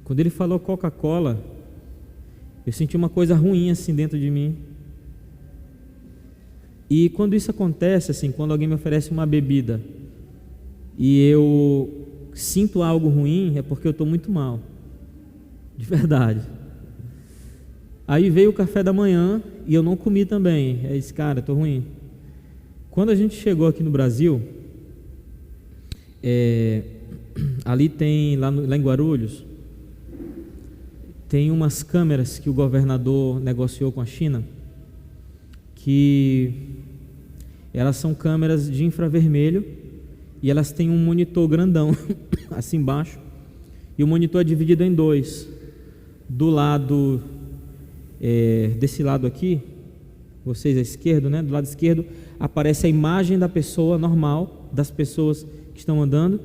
Quando ele falou Coca-Cola, eu senti uma coisa ruim assim dentro de mim. E quando isso acontece, assim, quando alguém me oferece uma bebida e eu sinto algo ruim, é porque eu estou muito mal, de verdade. Aí veio o café da manhã e eu não comi também. Aí disse, cara, estou ruim. Quando a gente chegou aqui no Brasil, ali tem, lá em Guarulhos, tem umas câmeras que o governador negociou com a China, que elas são câmeras de infravermelho e elas têm um monitor grandão assim embaixo, e o monitor é dividido em dois. Do lado desse lado aqui, vocês à esquerda, né? Do lado esquerdo aparece a imagem da pessoa normal, das pessoas que estão andando,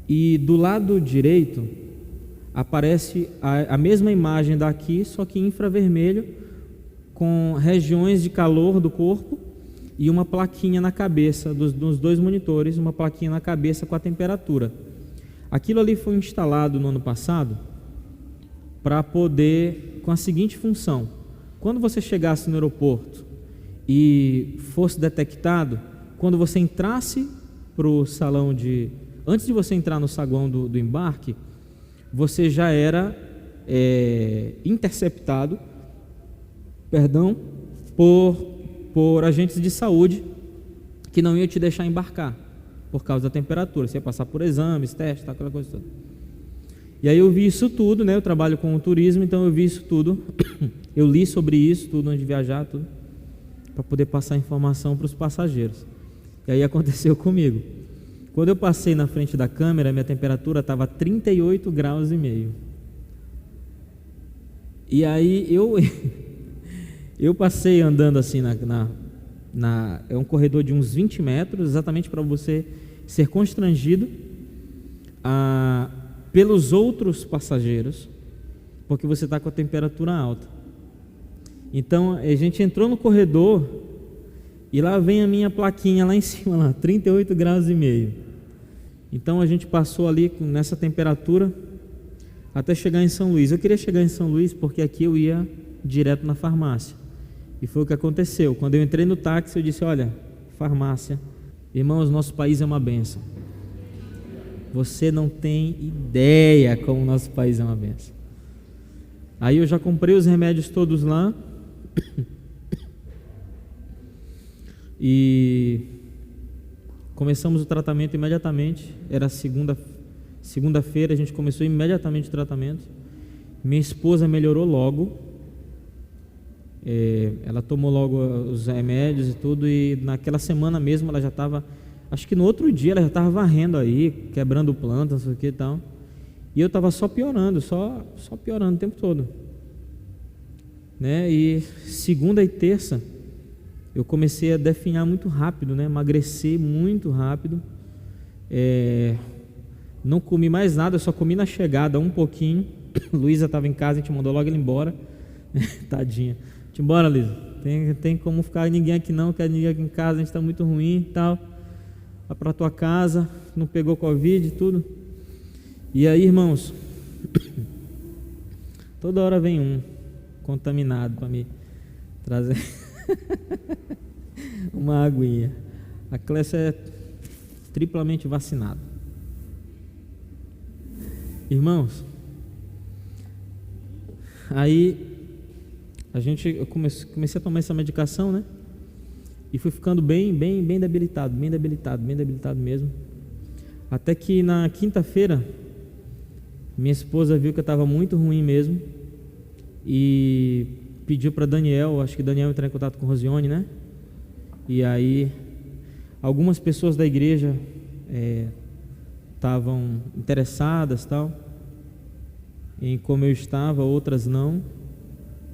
e do lado direito aparece a mesma imagem daqui, só que em infravermelho, com regiões de calor do corpo e uma plaquinha na cabeça dos dois monitores, uma plaquinha na cabeça com a temperatura. Aquilo ali foi instalado no ano passado para poder, com a seguinte função: quando você chegasse no aeroporto e fosse detectado, quando você entrasse para o salão antes de você entrar no saguão do embarque, você já era interceptado, por agentes de saúde que não iam te deixar embarcar por causa da temperatura. Você ia passar por exames, testes, aquela coisa toda. E aí eu vi isso tudo, né? Eu trabalho com o turismo, então eu vi isso tudo. Eu li sobre isso tudo antes de viajar, tudo, para poder passar informação para os passageiros. E aí aconteceu comigo. Quando eu passei na frente da câmera, minha temperatura estava 38 graus e meio. E aí eu passei andando assim é um corredor de uns 20 metros, exatamente para você ser constrangido pelos outros passageiros, porque você está com a temperatura alta. Então a gente entrou no corredor e lá vem a minha plaquinha lá em cima, lá, 38 graus e meio. Então a gente passou ali nessa temperatura até chegar em São Luís. Eu queria chegar em São Luís porque aqui eu ia direto na farmácia. E foi o que aconteceu. Quando eu entrei no táxi, eu disse, olha, farmácia. Irmãos, nosso país é uma bênção. Você não tem ideia como o nosso país é uma bênção. Aí eu já comprei os remédios todos lá. E Começamos o tratamento imediatamente, era segunda-feira, a gente começou imediatamente o tratamento. Minha esposa melhorou logo, ela tomou logo os remédios e tudo, e naquela semana mesmo ela já estava, acho que no outro dia ela já estava varrendo aí, quebrando planta, não sei o que e tal, e eu estava só piorando, só piorando o tempo todo, né? E segunda e terça eu comecei a definhar muito rápido, né? Emagrecer muito rápido, não comi mais nada, eu só comi na chegada um pouquinho. Luísa estava em casa, a gente mandou logo ela embora. Tadinha. Vamos embora, Luísa. Tem como ficar ninguém aqui não, quer ninguém aqui em casa, a gente está muito ruim e tal. Vai para tua casa, não pegou Covid e tudo. E aí, irmãos, toda hora vem um contaminado para me trazer uma aguinha. A Clécia é triplamente vacinada. Irmãos, aí eu comecei a tomar essa medicação, né? E fui ficando bem debilitado mesmo. Até que na quinta-feira, minha esposa viu que eu estava muito ruim mesmo e pediu para Daniel, acho que Daniel entrar em contato com Rosione, né? E aí algumas pessoas da igreja estavam interessadas, tal, em como eu estava, outras não,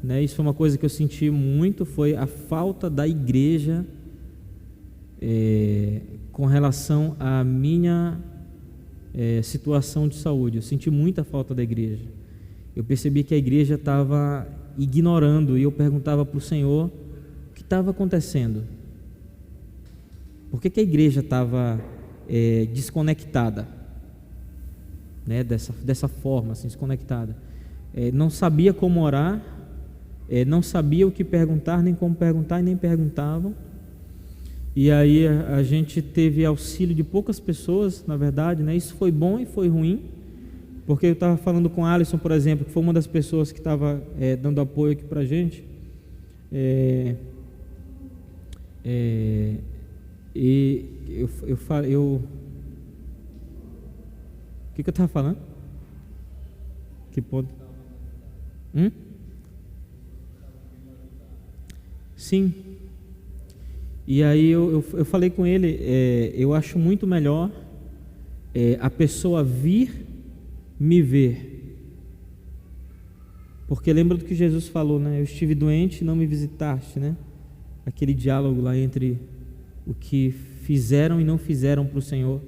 né? Isso foi uma coisa que eu senti muito, foi a falta da igreja com relação à minha situação de saúde. Eu senti muita falta da igreja. Eu percebi que a igreja estava ignorando, e eu perguntava para o Senhor o que estava acontecendo. Por que a igreja estava desconectada, né? Dessa forma, assim, desconectada. Não sabia como orar, não sabia o que perguntar, nem como perguntar, e nem perguntavam. E aí a gente teve auxílio de poucas pessoas, na verdade, né? Isso foi bom e foi ruim, porque eu estava falando com a Alisson, por exemplo, que foi uma das pessoas que estava dando apoio aqui para a gente. E o que eu estava falando? Que ponto? Sim. E aí eu falei com ele, eu acho muito melhor a pessoa vir me ver, porque lembra do que Jesus falou, né? Eu estive doente e não me visitaste, né? Aquele diálogo lá entre o que fizeram e não fizeram para o Senhor.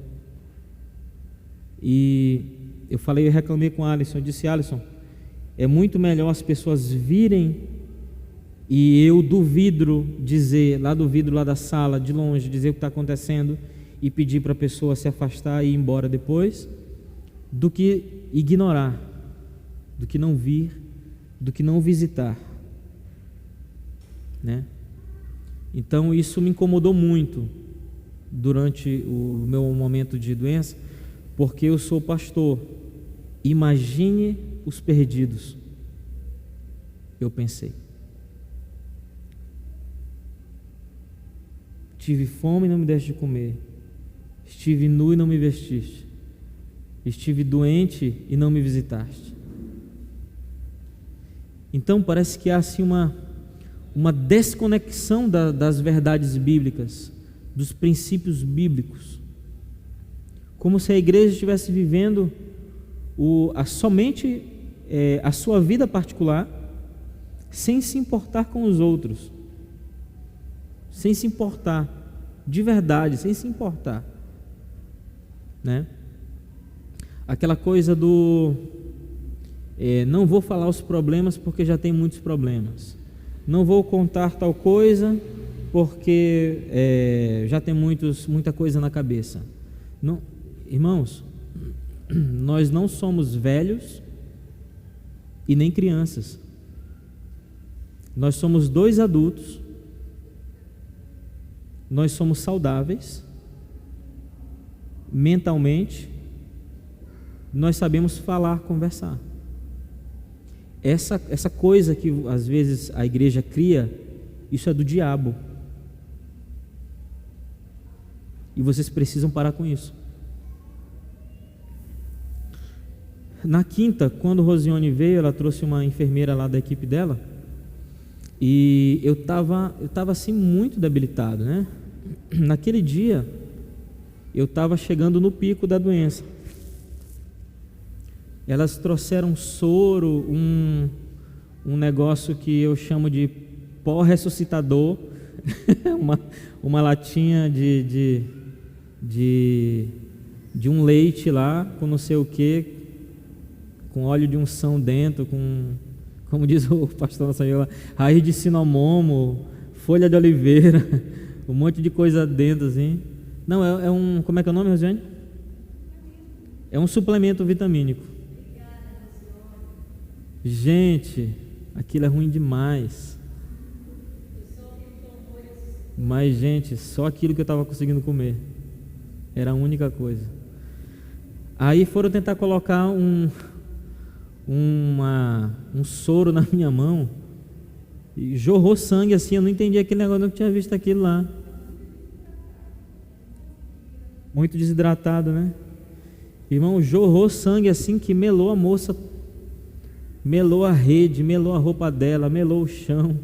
E eu reclamei com a Alisson, eu disse: Alisson, é muito melhor as pessoas virem e eu do vidro lá da sala, de longe, dizer o que está acontecendo e pedir para a pessoa se afastar e ir embora depois, do que ignorar, do que não vir, do que não visitar, né? Então isso me incomodou muito durante o meu momento de doença, porque eu sou pastor. Imagine os perdidos, eu pensei. Tive fome e não me deste de comer, estive nu e não me vestiste, estive doente e não me visitaste. Então parece que há assim uma desconexão das verdades bíblicas, dos princípios bíblicos, como se a igreja estivesse vivendo somente a sua vida particular, sem se importar com os outros, sem se importar, de verdade, sem se importar, né? Aquela coisa do não vou falar os problemas porque já tem muitos problemas, não vou contar tal coisa porque já tem muita coisa na cabeça. Não, irmãos, nós não somos velhos e nem crianças, nós somos dois adultos, nós somos saudáveis mentalmente, nós sabemos falar, conversar. Essa coisa que às vezes a igreja cria, isso é do diabo. E vocês precisam parar com isso. Na quinta, quando Rosiane veio, ela trouxe uma enfermeira lá da equipe dela. E eu tava assim muito debilitado, né? Naquele dia, eu estava chegando no pico da doença. Elas trouxeram soro, um negócio que eu chamo de pó ressuscitador, uma latinha de um leite lá, com não sei o que, com óleo de unção dentro, como diz o pastor Nathaniel, raiz de cinamomo, folha de oliveira, um monte de coisa dentro assim. Não, é um, como é que é o nome, Rosiane? É um suplemento vitamínico. Gente, aquilo é ruim demais. Mas, gente, só aquilo que eu estava conseguindo comer. Era a única coisa. Aí foram tentar colocar um soro na minha mão e jorrou sangue assim. Eu não entendi aquele negócio, não tinha visto aquilo lá. Muito desidratado, né? Irmão, jorrou sangue assim que melou a moça, melou a rede, melou a roupa dela, melou o chão.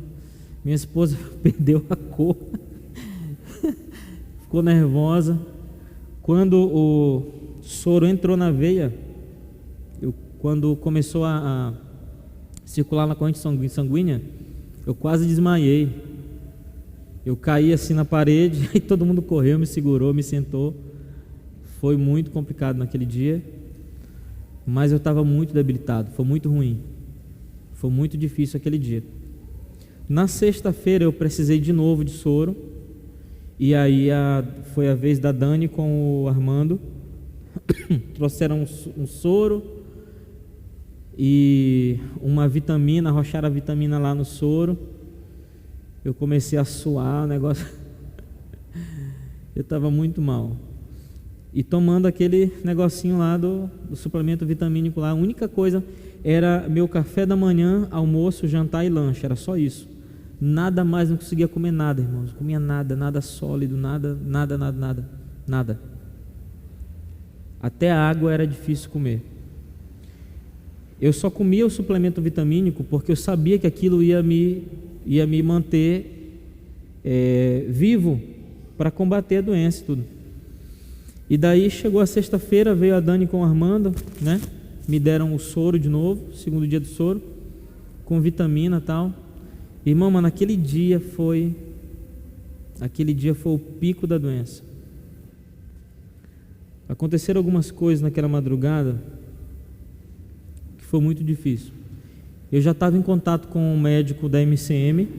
Minha esposa perdeu a cor, ficou nervosa. Quando o soro entrou na veia, quando começou a circular na corrente sanguínea, eu quase desmaiei. Eu caí assim na parede, e todo mundo correu, me segurou, me sentou. Foi muito complicado naquele dia, mas eu estava muito debilitado, foi muito ruim, foi muito difícil aquele dia. Na sexta-feira eu precisei de novo de soro, e aí foi a vez da Dani com o Armando, trouxeram um soro e uma vitamina, arrocharam a vitamina lá no soro. Eu comecei a suar, o negócio, eu estava muito mal. E tomando aquele negocinho lá do suplemento vitamínico lá, a única coisa era meu café da manhã, almoço, jantar e lanche, era só isso. Nada mais, não conseguia comer nada, irmãos, não comia nada sólido, nada. Até a água era difícil comer. Eu só comia o suplemento vitamínico porque eu sabia que aquilo ia me manter vivo para combater a doença e tudo. E daí chegou a sexta-feira, veio a Dani com o Armando, né? Me deram o soro de novo, segundo dia do soro, com vitamina e tal. Irmão, mas naquele dia foi o pico da doença. Aconteceram algumas coisas naquela madrugada que foi muito difícil. Eu já estava em contato com um médico da MCM,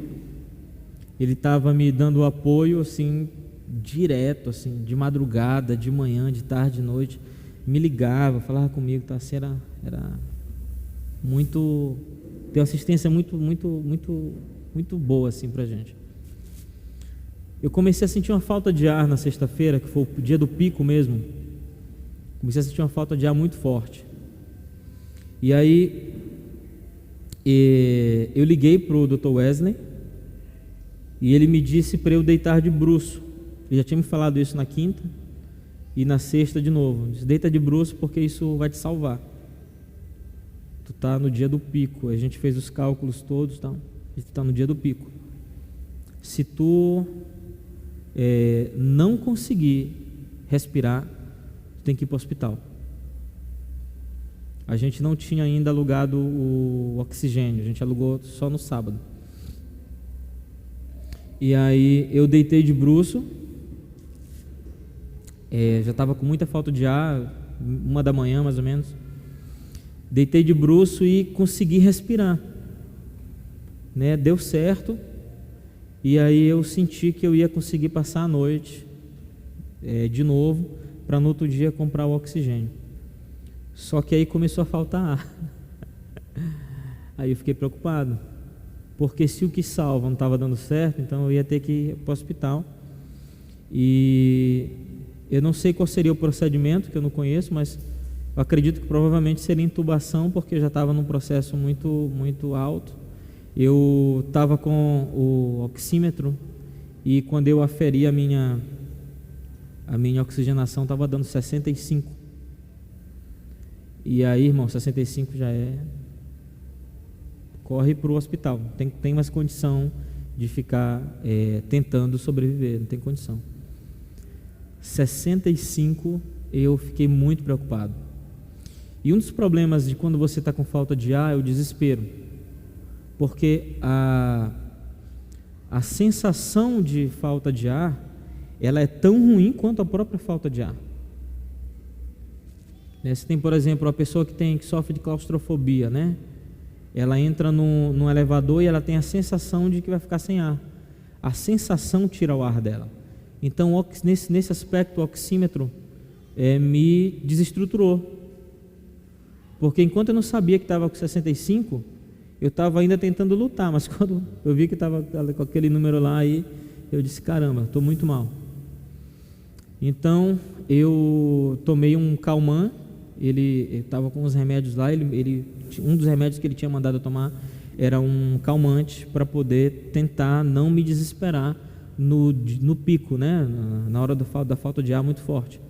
ele estava me dando apoio assim, direto, assim, de madrugada, de manhã, de tarde, de noite, me ligava, falava comigo, tá? Assim, era muito, tem uma assistência muito boa assim pra gente. Eu comecei a sentir uma falta de ar na sexta-feira, que foi o dia do pico mesmo. Comecei a sentir uma falta de ar muito forte. E aí eu liguei pro Dr. Wesley e ele me disse para eu deitar de bruço. Ele já tinha me falado isso na quinta e na sexta de novo. Disse, deita de bruço porque isso vai te salvar. Tu está no dia do pico. A gente fez os cálculos todos, tá? Tu está no dia do pico. Se tu não conseguir respirar, tu tem que ir para o hospital. A gente não tinha ainda alugado o oxigênio, a gente alugou só no sábado. E aí eu deitei de bruço, já estava com muita falta de ar, 1h mais ou menos. Deitei de bruço e consegui respirar, né? Deu certo. E aí eu senti que eu ia conseguir passar a noite de novo, para no outro dia comprar o oxigênio. Só que aí começou a faltar ar. Aí eu fiquei preocupado, porque se o que salva não estava dando certo, então eu ia ter que ir para o hospital. E eu não sei qual seria o procedimento, que eu não conheço, mas eu acredito que provavelmente seria intubação, porque eu já estava num processo muito alto. Eu estava com o oxímetro e quando eu aferi a minha a minha oxigenação estava dando 65. E aí, irmão, 65 já corre para o hospital. Tem mais condição de ficar tentando sobreviver, não tem condição. 65, eu fiquei muito preocupado. E um dos problemas de quando você está com falta de ar é o desespero, porque a sensação de falta de ar, ela é tão ruim quanto a própria falta de ar. Você tem, por exemplo, uma pessoa que sofre de claustrofobia, né? Ela entra num elevador e ela tem a sensação de que vai ficar sem ar. A sensação tira o ar dela. Então, nesse aspecto, o oxímetro me desestruturou. Porque enquanto eu não sabia que estava com 65, eu estava ainda tentando lutar, mas quando eu vi que estava com aquele número lá, aí eu disse, caramba, estou muito mal. Então, eu tomei um Calman, ele estava com os remédios lá, um dos remédios que ele tinha mandado eu tomar era um calmante para poder tentar não me desesperar no pico, né? Na hora da falta de ar muito forte.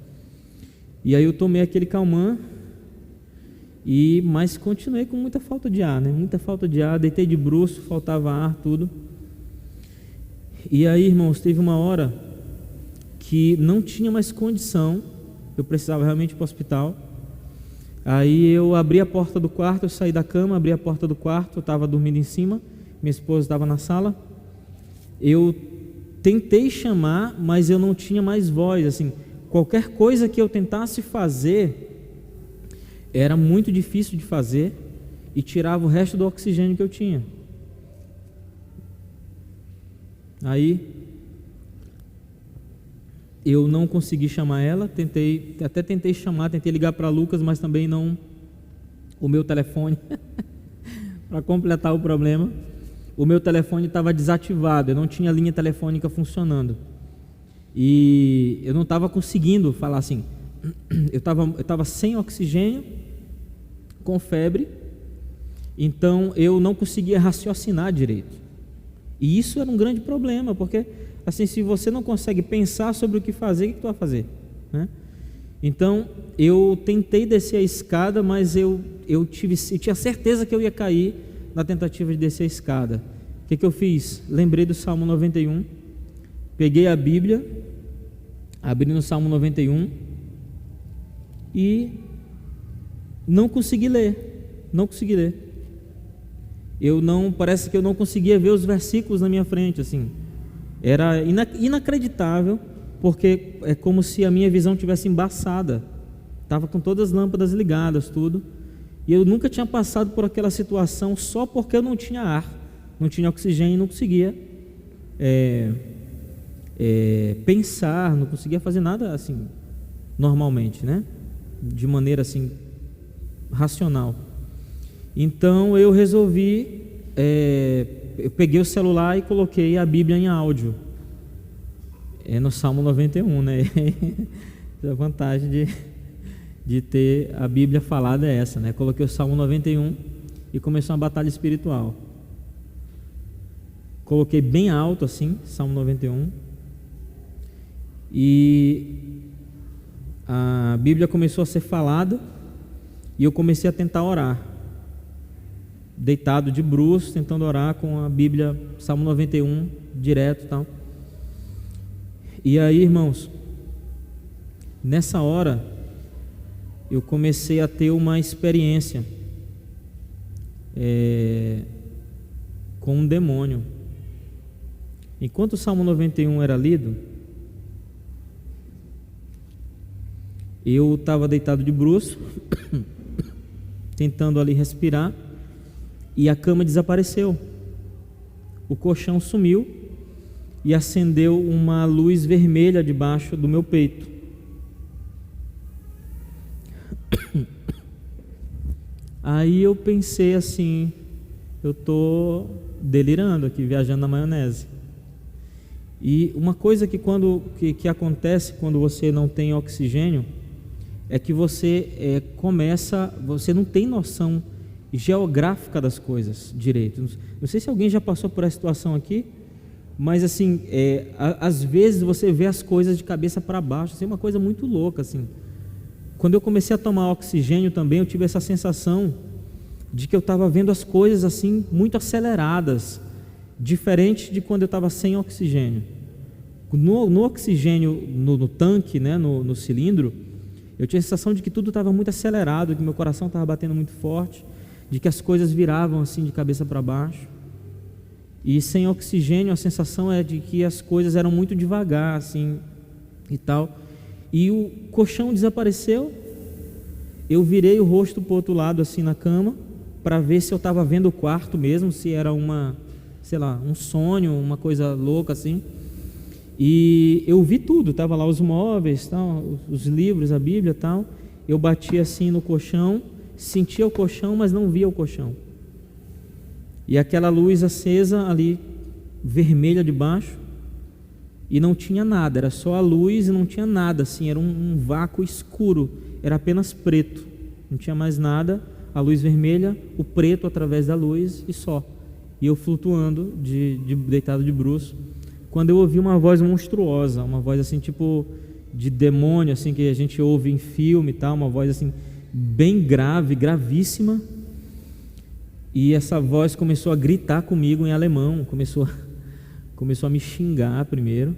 E aí eu tomei aquele Calman, mas continuei com muita falta de ar, né? Muita falta de ar, deitei de bruço, faltava ar, tudo. E aí, irmãos, teve uma hora que não tinha mais condição, eu precisava realmente ir para o hospital. Aí eu abri a porta do quarto, eu saí da cama, abri a porta do quarto, eu estava dormindo em cima, minha esposa estava na sala. Eu tentei chamar, mas eu não tinha mais voz, assim, qualquer coisa que eu tentasse fazer era muito difícil de fazer e tirava o resto do oxigênio que eu tinha. Aí eu não consegui chamar ela, tentei ligar para Lucas, mas também não, o meu telefone, para completar o problema, o meu telefone estava desativado, eu não tinha linha telefônica funcionando, e eu não estava conseguindo falar assim, eu estava sem oxigênio, com febre, então eu não conseguia raciocinar direito, e isso era um grande problema, porque assim, se você não consegue pensar sobre o que fazer, o que tu vai fazer, né? Então, eu tentei descer a escada, mas eu tinha certeza que eu ia cair na tentativa de descer a escada. O que eu fiz? Lembrei do Salmo 91, peguei a Bíblia, abri no Salmo 91 e não consegui ler. Parece que eu não conseguia ver os versículos na minha frente, assim. Era inacreditável, porque é como se a minha visão tivesse embaçada. Estava com todas as lâmpadas ligadas, tudo. E eu nunca tinha passado por aquela situação só porque eu não tinha ar, não tinha oxigênio, não conseguia pensar, não conseguia fazer nada assim, normalmente, né? De maneira assim, racional. Então eu resolvi... eu peguei o celular e coloquei a Bíblia em áudio, no Salmo 91, né? A vantagem de ter a Bíblia falada é essa, né? Coloquei o Salmo 91 e começou uma batalha espiritual. Coloquei bem alto assim, Salmo 91, e a Bíblia começou a ser falada e eu comecei a tentar orar, deitado de bruços, tentando orar com a Bíblia, Salmo 91, direto e tal. E aí, irmãos, nessa hora, eu comecei a ter uma experiência com um demônio. Enquanto o Salmo 91 era lido, eu estava deitado de bruços, tentando ali respirar, e a cama desapareceu, o colchão sumiu e acendeu uma luz vermelha debaixo do meu peito. Aí eu pensei assim, eu estou delirando aqui, viajando na maionese. E uma coisa que acontece quando você não tem oxigênio é que você você não tem noção geográfica das coisas direito. Não sei se alguém já passou por essa situação aqui, Mas assim, às vezes você vê as coisas de cabeça para baixo, assim, é uma coisa muito louca assim. Quando eu comecei a tomar oxigênio também, eu tive essa sensação de que eu estava vendo as coisas assim muito aceleradas, diferente de quando eu estava sem oxigênio. No oxigênio, no tanque, né, no cilindro, eu tinha a sensação de que tudo estava muito acelerado, que meu coração estava batendo muito forte, de que as coisas viravam assim de cabeça para baixo. E sem oxigênio a sensação é de que as coisas eram muito devagar assim e tal. E o colchão desapareceu. Eu virei o rosto para o outro lado assim na cama, para ver se eu estava vendo o quarto mesmo, se era um sonho, uma coisa louca assim. E eu vi tudo, estava lá os móveis, tal, os livros, a Bíblia, tal. Eu bati assim no colchão, sentia o colchão, mas não via o colchão. E aquela luz acesa ali, vermelha debaixo, e não tinha nada, era só a luz e não tinha nada, assim, era um vácuo escuro, era apenas preto, não tinha mais nada, a luz vermelha, o preto através da luz e só. E eu flutuando, deitado de bruço, quando eu ouvi uma voz monstruosa, uma voz assim tipo de demônio, assim, que a gente ouve em filme e tal, uma voz assim bem grave, gravíssima. E essa voz começou a gritar comigo em alemão, começou a me xingar primeiro,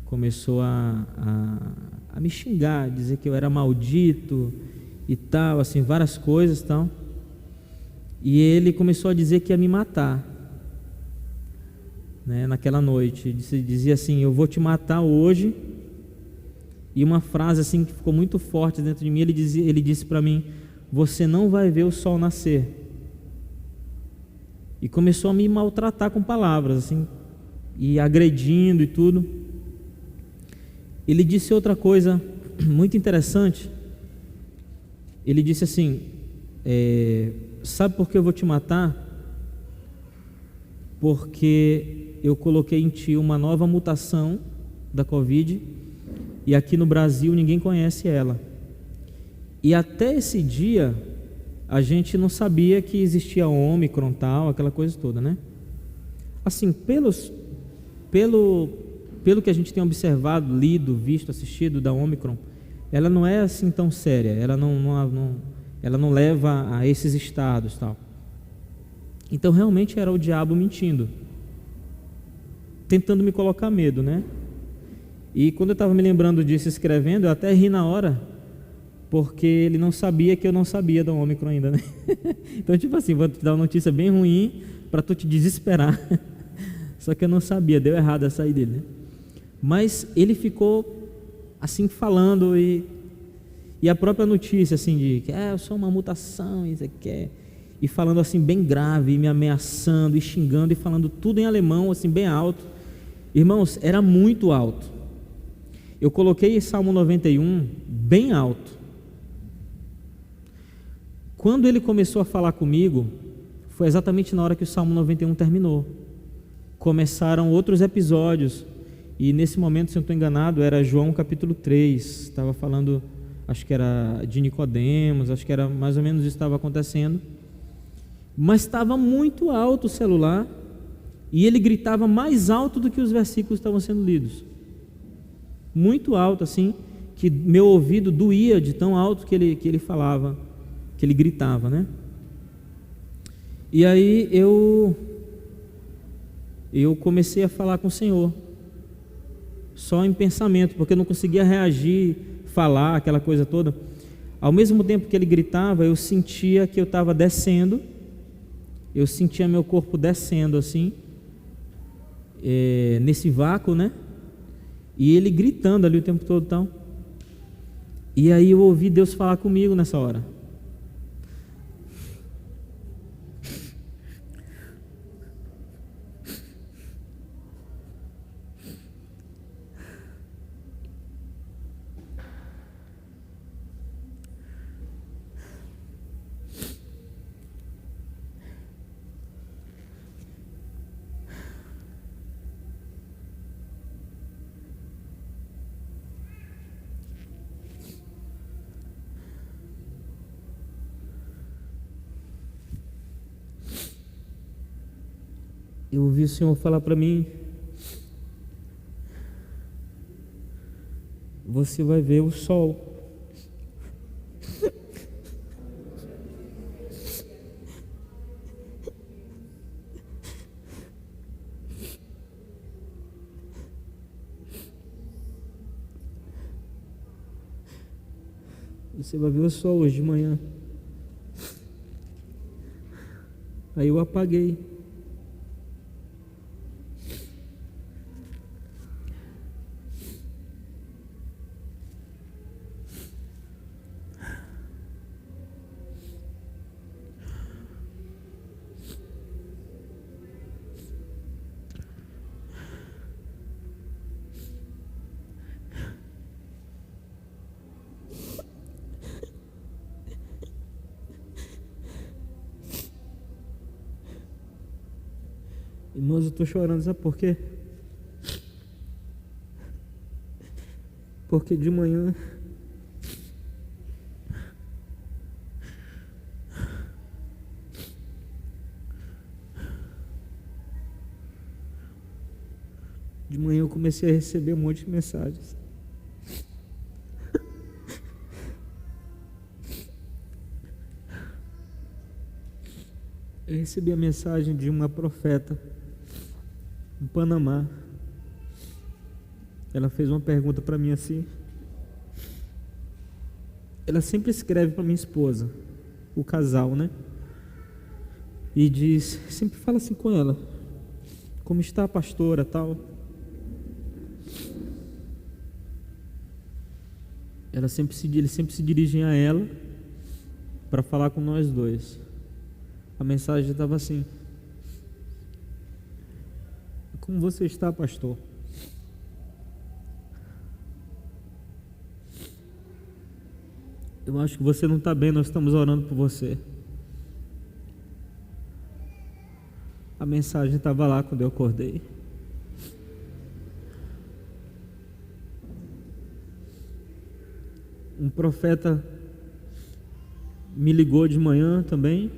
começou a me xingar, dizer que eu era maldito e tal, assim, várias coisas e tal. E ele começou a dizer que ia me matar, né, naquela noite. Dizia assim: eu vou te matar hoje. E uma frase assim que ficou muito forte dentro de mim, ele disse para mim: você não vai ver o sol nascer. E começou a me maltratar com palavras assim, e agredindo e tudo. Ele disse outra coisa muito interessante. Ele disse assim: sabe por que eu vou te matar? Porque eu coloquei em ti uma nova mutação da Covid, e aqui no Brasil ninguém conhece ela. E até esse dia a gente não sabia que existia Ômicron, tal, aquela coisa toda, né? Assim, pelo que a gente tem observado, lido, visto, assistido da Ômicron, ela não é assim tão séria, ela não leva a esses estados, tal. Então realmente era o diabo mentindo, tentando me colocar medo, né? E quando eu estava me lembrando disso, escrevendo, eu até ri na hora, porque ele não sabia que eu não sabia da Ômicron ainda, né? Então, tipo assim, vou te dar uma notícia bem ruim para tu te desesperar. Só que eu não sabia, deu errado a sair dele, né? Mas ele ficou assim falando, e a própria notícia assim de que eu sou uma mutação, isso aqui, e falando assim bem grave, e me ameaçando e xingando e falando tudo em alemão, assim bem alto. Irmãos, era muito alto. Eu coloquei Salmo 91 bem alto. Quando ele começou a falar comigo, foi exatamente na hora que o Salmo 91 terminou. Começaram outros episódios, e nesse momento, se eu não estou enganado, era João capítulo 3, estava falando, acho que era de Nicodemos, acho que era mais ou menos isso que estava acontecendo, mas estava muito alto o celular, e ele gritava mais alto do que os versículos estavam sendo lidos, muito alto assim, que meu ouvido doía de tão alto que ele falava, que ele gritava, né? E aí eu comecei a falar com o Senhor, só em pensamento, porque eu não conseguia reagir, falar, aquela coisa toda. Ao mesmo tempo que ele gritava, eu sentia que eu estava descendo, eu sentia meu corpo descendo assim, nesse vácuo, né? E ele gritando ali o tempo todo, então. E aí eu ouvi Deus falar comigo nessa hora. eu ouvi o Senhor falar para mim: você vai ver o sol. Você vai ver o sol hoje de manhã. Aí eu apaguei. Irmãos, eu estou chorando, sabe por quê? Porque de manhã eu comecei a receber um monte de mensagens. Eu recebi a mensagem de uma profeta no Panamá. Ela fez uma pergunta para mim assim. Ela sempre escreve para minha esposa, o casal, né? E diz, sempre fala assim com ela: como está a pastora, tal. Eles sempre se dirigem a ela para falar com nós dois. A mensagem estava assim: como você está, pastor? Eu acho que você não está bem, nós estamos orando por você. A mensagem estava lá quando eu acordei. Um profeta me ligou de manhã também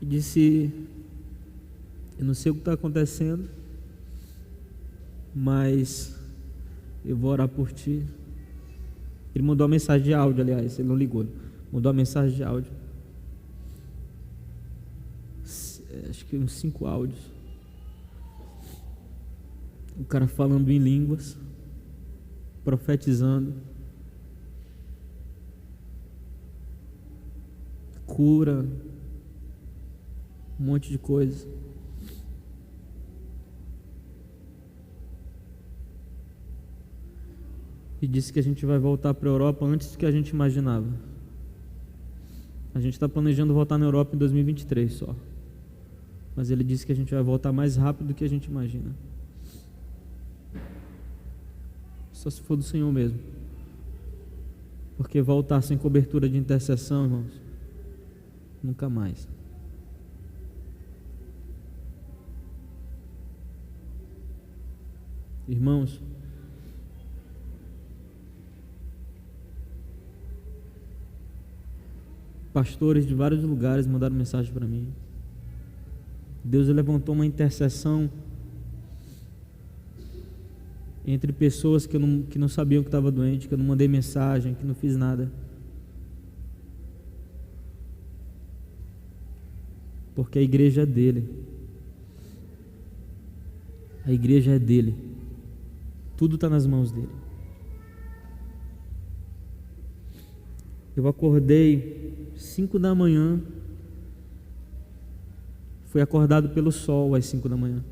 e disse: eu não sei o que está acontecendo, mas eu vou orar por ti. Ele mandou uma mensagem de áudio, aliás, ele não ligou, mandou uma mensagem de áudio, acho que uns 5 áudios, o cara falando em línguas, profetizando, cura, um monte de coisa. E disse que a gente vai voltar para a Europa antes do que a gente imaginava. A gente está planejando voltar na Europa em 2023 só. Mas ele disse que a gente vai voltar mais rápido do que a gente imagina. Só se for do Senhor mesmo. Porque voltar sem cobertura de intercessão, irmãos, nunca mais. Irmãos, pastores de vários lugares mandaram mensagem para mim. Deus levantou uma intercessão entre pessoas que não sabiam que estava doente, que eu não mandei mensagem, que não fiz nada. Porque a igreja é dele. A igreja é dele. Tudo está nas mãos dele. Eu acordei 5 da manhã. Fui acordado pelo sol às 5 da manhã.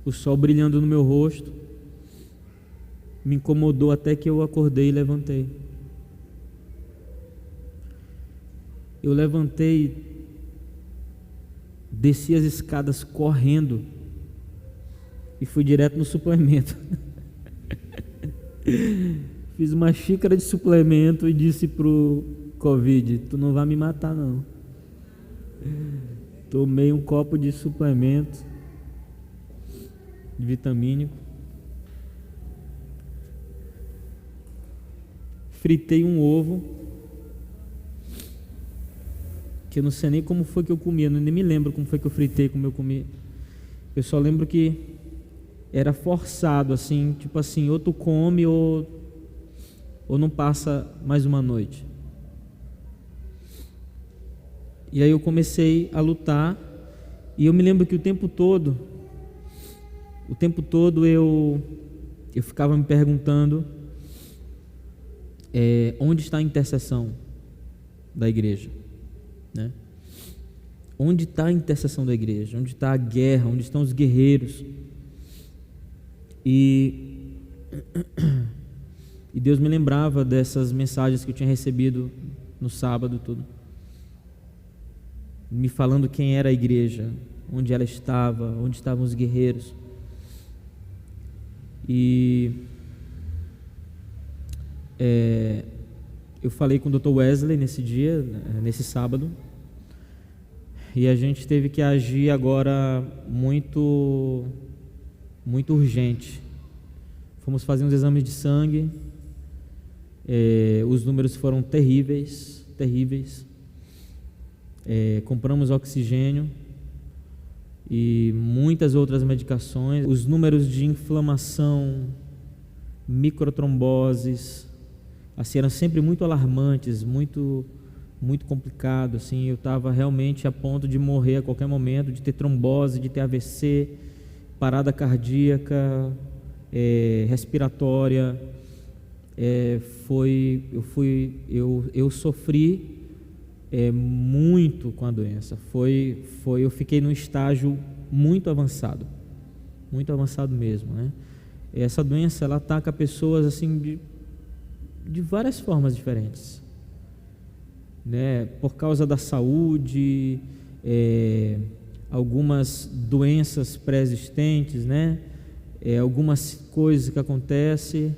O sol brilhando no meu rosto me incomodou até que eu acordei e levantei. Eu levantei, desci as escadas correndo e fui direto no suplemento. Fiz uma xícara de suplemento e disse pro Covid: tu não vai me matar não. Tomei um copo de suplemento vitamínico, fritei um ovo, que eu não sei nem como foi que eu comi, eu nem me lembro como foi que eu fritei, como eu comi. Eu só lembro que era forçado, assim, tipo assim, ou tu come ou não passa mais uma noite. E aí eu comecei a lutar, e eu me lembro que o tempo todo eu ficava me perguntando onde está a intercessão da igreja, né? Onde está a intercessão da igreja? Onde está a guerra? Onde estão os guerreiros? E Deus me lembrava dessas mensagens que eu tinha recebido no sábado, tudo, me falando quem era a igreja, onde ela estava, onde estavam os guerreiros. E eu falei com o Dr. Wesley nesse dia, nesse sábado, e a gente teve que agir agora muito urgente. Fomos fazer uns exames de sangue, os números foram terríveis. Compramos oxigênio e muitas outras medicações. Os números de inflamação, microtromboses, assim, eram sempre muito alarmantes, muito complicado, assim. Eu estava realmente a ponto de morrer a qualquer momento, de ter trombose, de ter AVC, parada cardíaca, respiratória. Eu sofri muito com a doença. Eu fiquei num estágio muito avançado mesmo, né? Essa doença, ela ataca pessoas assim de várias formas diferentes, né? Por causa da saúde, algumas doenças pré-existentes, né? Algumas coisas que acontecem,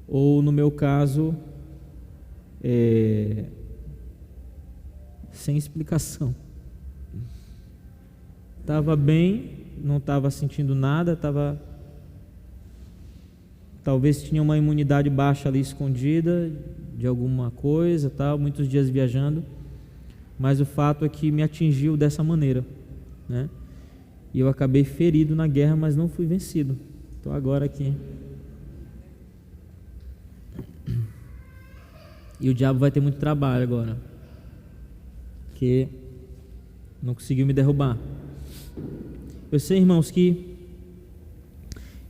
ou no meu caso, sem explicação. Estava bem, não estava sentindo nada, talvez tinha uma imunidade baixa ali escondida de alguma coisa, tal, muitos dias viajando, mas o fato é que me atingiu dessa maneira, né? E eu acabei ferido na guerra, mas não fui vencido. Estou agora aqui. E o diabo vai ter muito trabalho agora, porque não conseguiu me derrubar. Eu sei, irmãos, que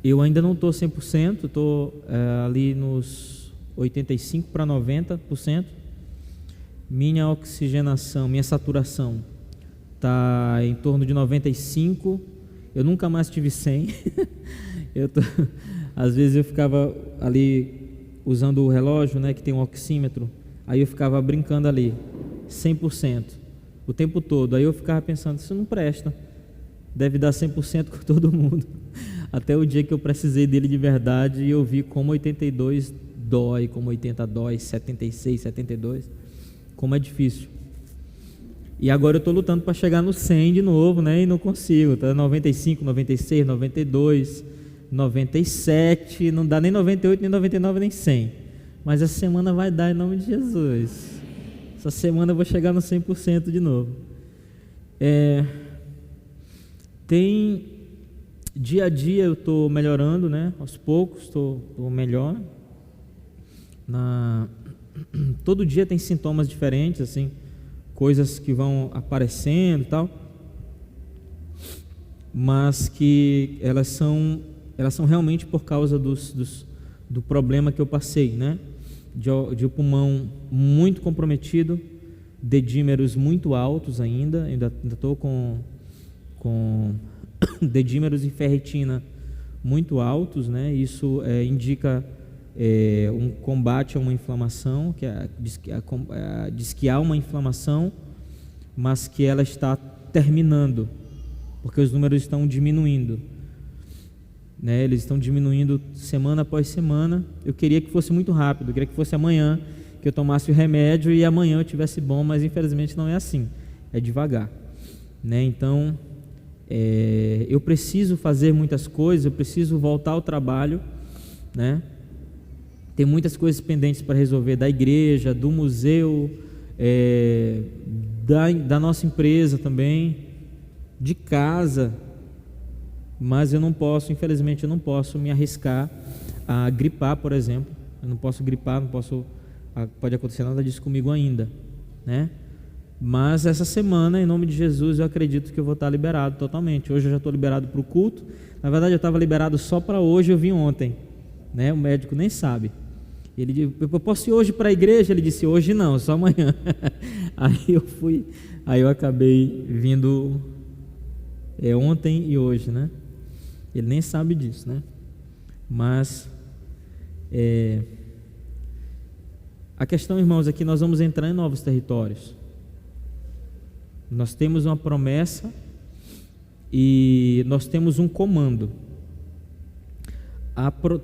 eu ainda não estou 100%, estou ali nos 85% para 90%. Minha oxigenação, minha saturação está em torno de 95%. Eu nunca mais tive 100%. Às vezes eu ficava ali usando o relógio, né, que tem um oxímetro, aí eu ficava brincando ali, 100%, o tempo todo. Aí eu ficava pensando, isso não presta, deve dar 100% com todo mundo. Até o dia que eu precisei dele de verdade e eu vi como 82 dói, como 80 dói, 76, 72, como é difícil. E agora eu estou lutando para chegar no 100 de novo, né, e não consigo. Tá 95, 96, 92, 97, não dá nem 98, nem 99, nem 100. Mas essa semana vai dar em nome de Jesus. Essa semana eu vou chegar no 100% de novo. Tem dia a dia eu estou melhorando, né? Aos poucos estou melhor. Todo dia tem sintomas diferentes, assim, coisas que vão aparecendo e tal, mas que elas são realmente por causa do problema que eu passei, né? De um pulmão muito comprometido, dedímeros muito altos ainda estou com dedímeros e ferritina muito altos, né? Isso indica um combate a uma inflamação, diz que há uma inflamação, mas que ela está terminando, porque os números estão diminuindo, né? Eles estão diminuindo semana após semana. Eu queria que fosse muito rápido, eu queria que fosse amanhã que eu tomasse o remédio e amanhã eu tivesse bom, mas infelizmente não é assim, é devagar, né? Então eu preciso fazer muitas coisas, eu preciso voltar ao trabalho, né? Tem muitas coisas pendentes para resolver, da igreja, do museu, da nossa empresa também, de casa, mas eu não posso, infelizmente, eu não posso me arriscar a gripar, por exemplo. Eu não posso gripar, pode acontecer nada disso comigo ainda, né? Mas essa semana, em nome de Jesus, eu acredito que eu vou estar liberado totalmente. Hoje eu já estou liberado para o culto. Na verdade, eu estava liberado só para hoje, eu vim ontem, né? O médico nem sabe. Ele disse, eu posso ir hoje para a igreja? Ele disse, hoje não, só amanhã. Aí eu acabei vindo ontem e hoje, né? Ele nem sabe disso, né? Mas a questão, irmãos, é que nós vamos entrar em novos territórios. Nós temos uma promessa e nós temos um comando.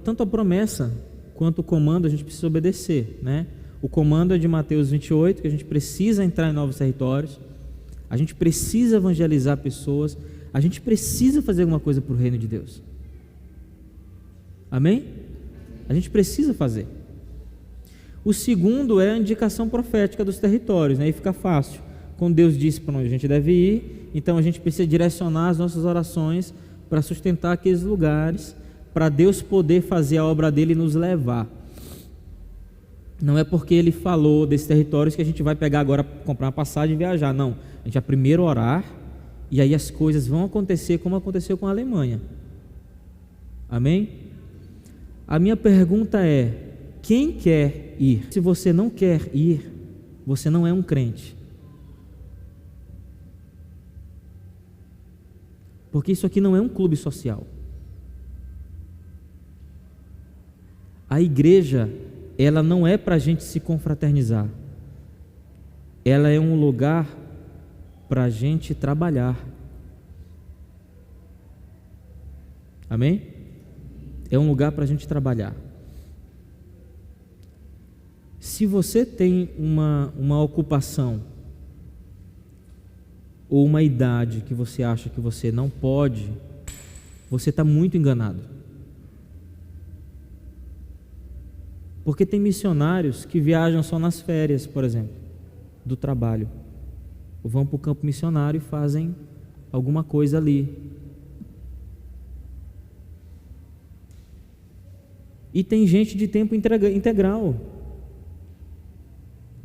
Tanto a promessa quanto o comando a gente precisa obedecer, né? O comando é de Mateus 28, que a gente precisa entrar em novos territórios, a gente precisa evangelizar pessoas, a gente precisa fazer alguma coisa para o reino de Deus. Amém? A gente precisa fazer. O segundo é a indicação profética dos territórios, né? Aí fica fácil. Quando Deus disse para onde a gente deve ir, então a gente precisa direcionar as nossas orações para sustentar aqueles lugares, para Deus poder fazer a obra dele e nos levar. Não é porque ele falou desses territórios que a gente vai pegar agora, comprar uma passagem e viajar. Não, a gente vai primeiro orar e aí as coisas vão acontecer como aconteceu com a Alemanha. Amém? A minha pergunta é, quem quer ir? Se você não quer ir, você não é um crente. Porque isso aqui não é um clube social. A igreja, ela não é para a gente se confraternizar. Ela é um lugar para a gente trabalhar. Amém? É um lugar para a gente trabalhar. Se você tem uma ocupação ou uma idade que você acha que você não pode, você está muito enganado. Porque tem missionários que viajam só nas férias, por exemplo, do trabalho. Ou vão para o campo missionário e fazem alguma coisa ali. E tem gente de tempo integral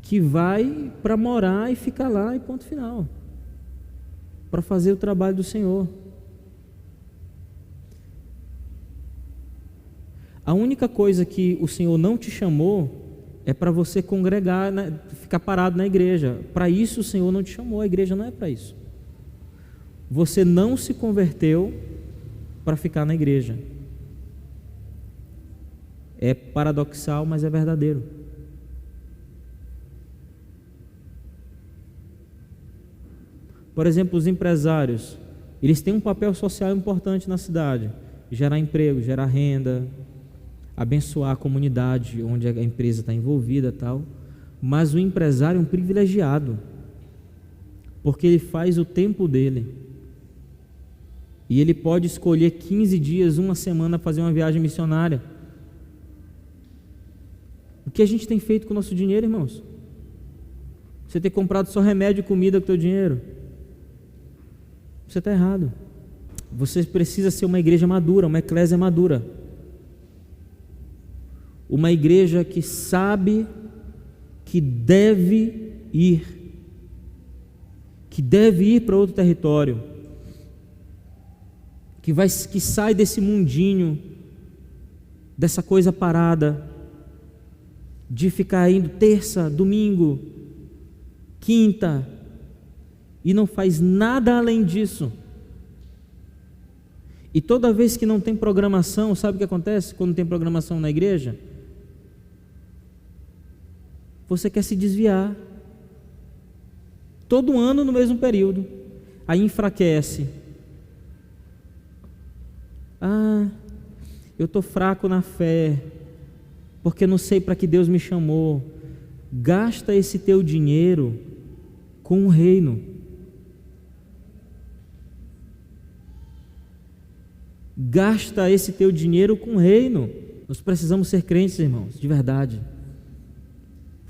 que vai para morar e ficar lá e ponto final, para fazer o trabalho do Senhor. A única coisa que o Senhor não te chamou é para você congregar, ficar parado na igreja. Para isso o Senhor não te chamou, a igreja não é para isso. Você não se converteu para ficar na igreja. É paradoxal, mas é verdadeiro. Por exemplo, os empresários, eles têm um papel social importante na cidade, gerar emprego, gerar renda, abençoar a comunidade onde a empresa está envolvida, tal. Mas o empresário é um privilegiado, porque ele faz o tempo dele, e ele pode escolher 15 dias, uma semana, fazer uma viagem missionária. O que a gente tem feito com o nosso dinheiro, irmãos? Você ter comprado só remédio e comida com o teu dinheiro, você está errado. Você precisa ser uma igreja madura, uma eclésia madura, uma igreja que sabe que deve ir para outro território, que sai desse mundinho, dessa coisa parada, de ficar indo terça, domingo, quinta, e não faz nada além disso. E toda vez que não tem programação, sabe o que acontece quando tem programação na igreja? Você quer se desviar. Todo ano no mesmo período. Aí enfraquece. Eu estou fraco na fé, porque não sei para que Deus me chamou. Gasta esse teu dinheiro com o reino. Gasta esse teu dinheiro com o reino. Nós precisamos ser crentes, irmãos, de verdade.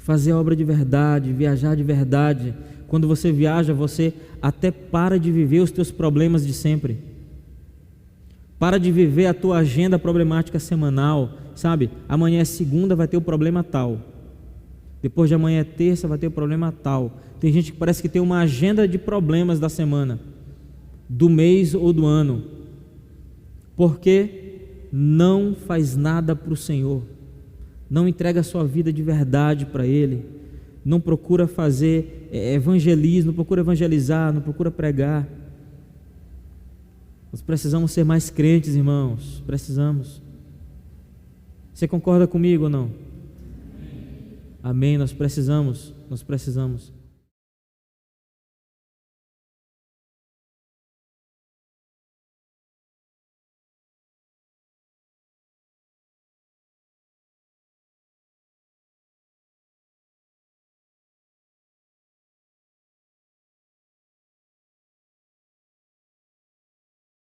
fazer a obra de verdade, viajar de verdade. Quando você viaja, você até para de viver os teus problemas de sempre. Para de viver a tua agenda problemática semanal, sabe? Amanhã é segunda, vai ter o problema tal. Depois de amanhã é terça, vai ter o problema tal. Tem gente que parece que tem uma agenda de problemas da semana, do mês ou do ano, porque não faz nada para o Senhor, não entrega a sua vida de verdade para Ele, não procura fazer evangelismo, não procura evangelizar, não procura pregar. Nós precisamos ser mais crentes, irmãos, precisamos. Você concorda comigo ou não? Amém, nós precisamos.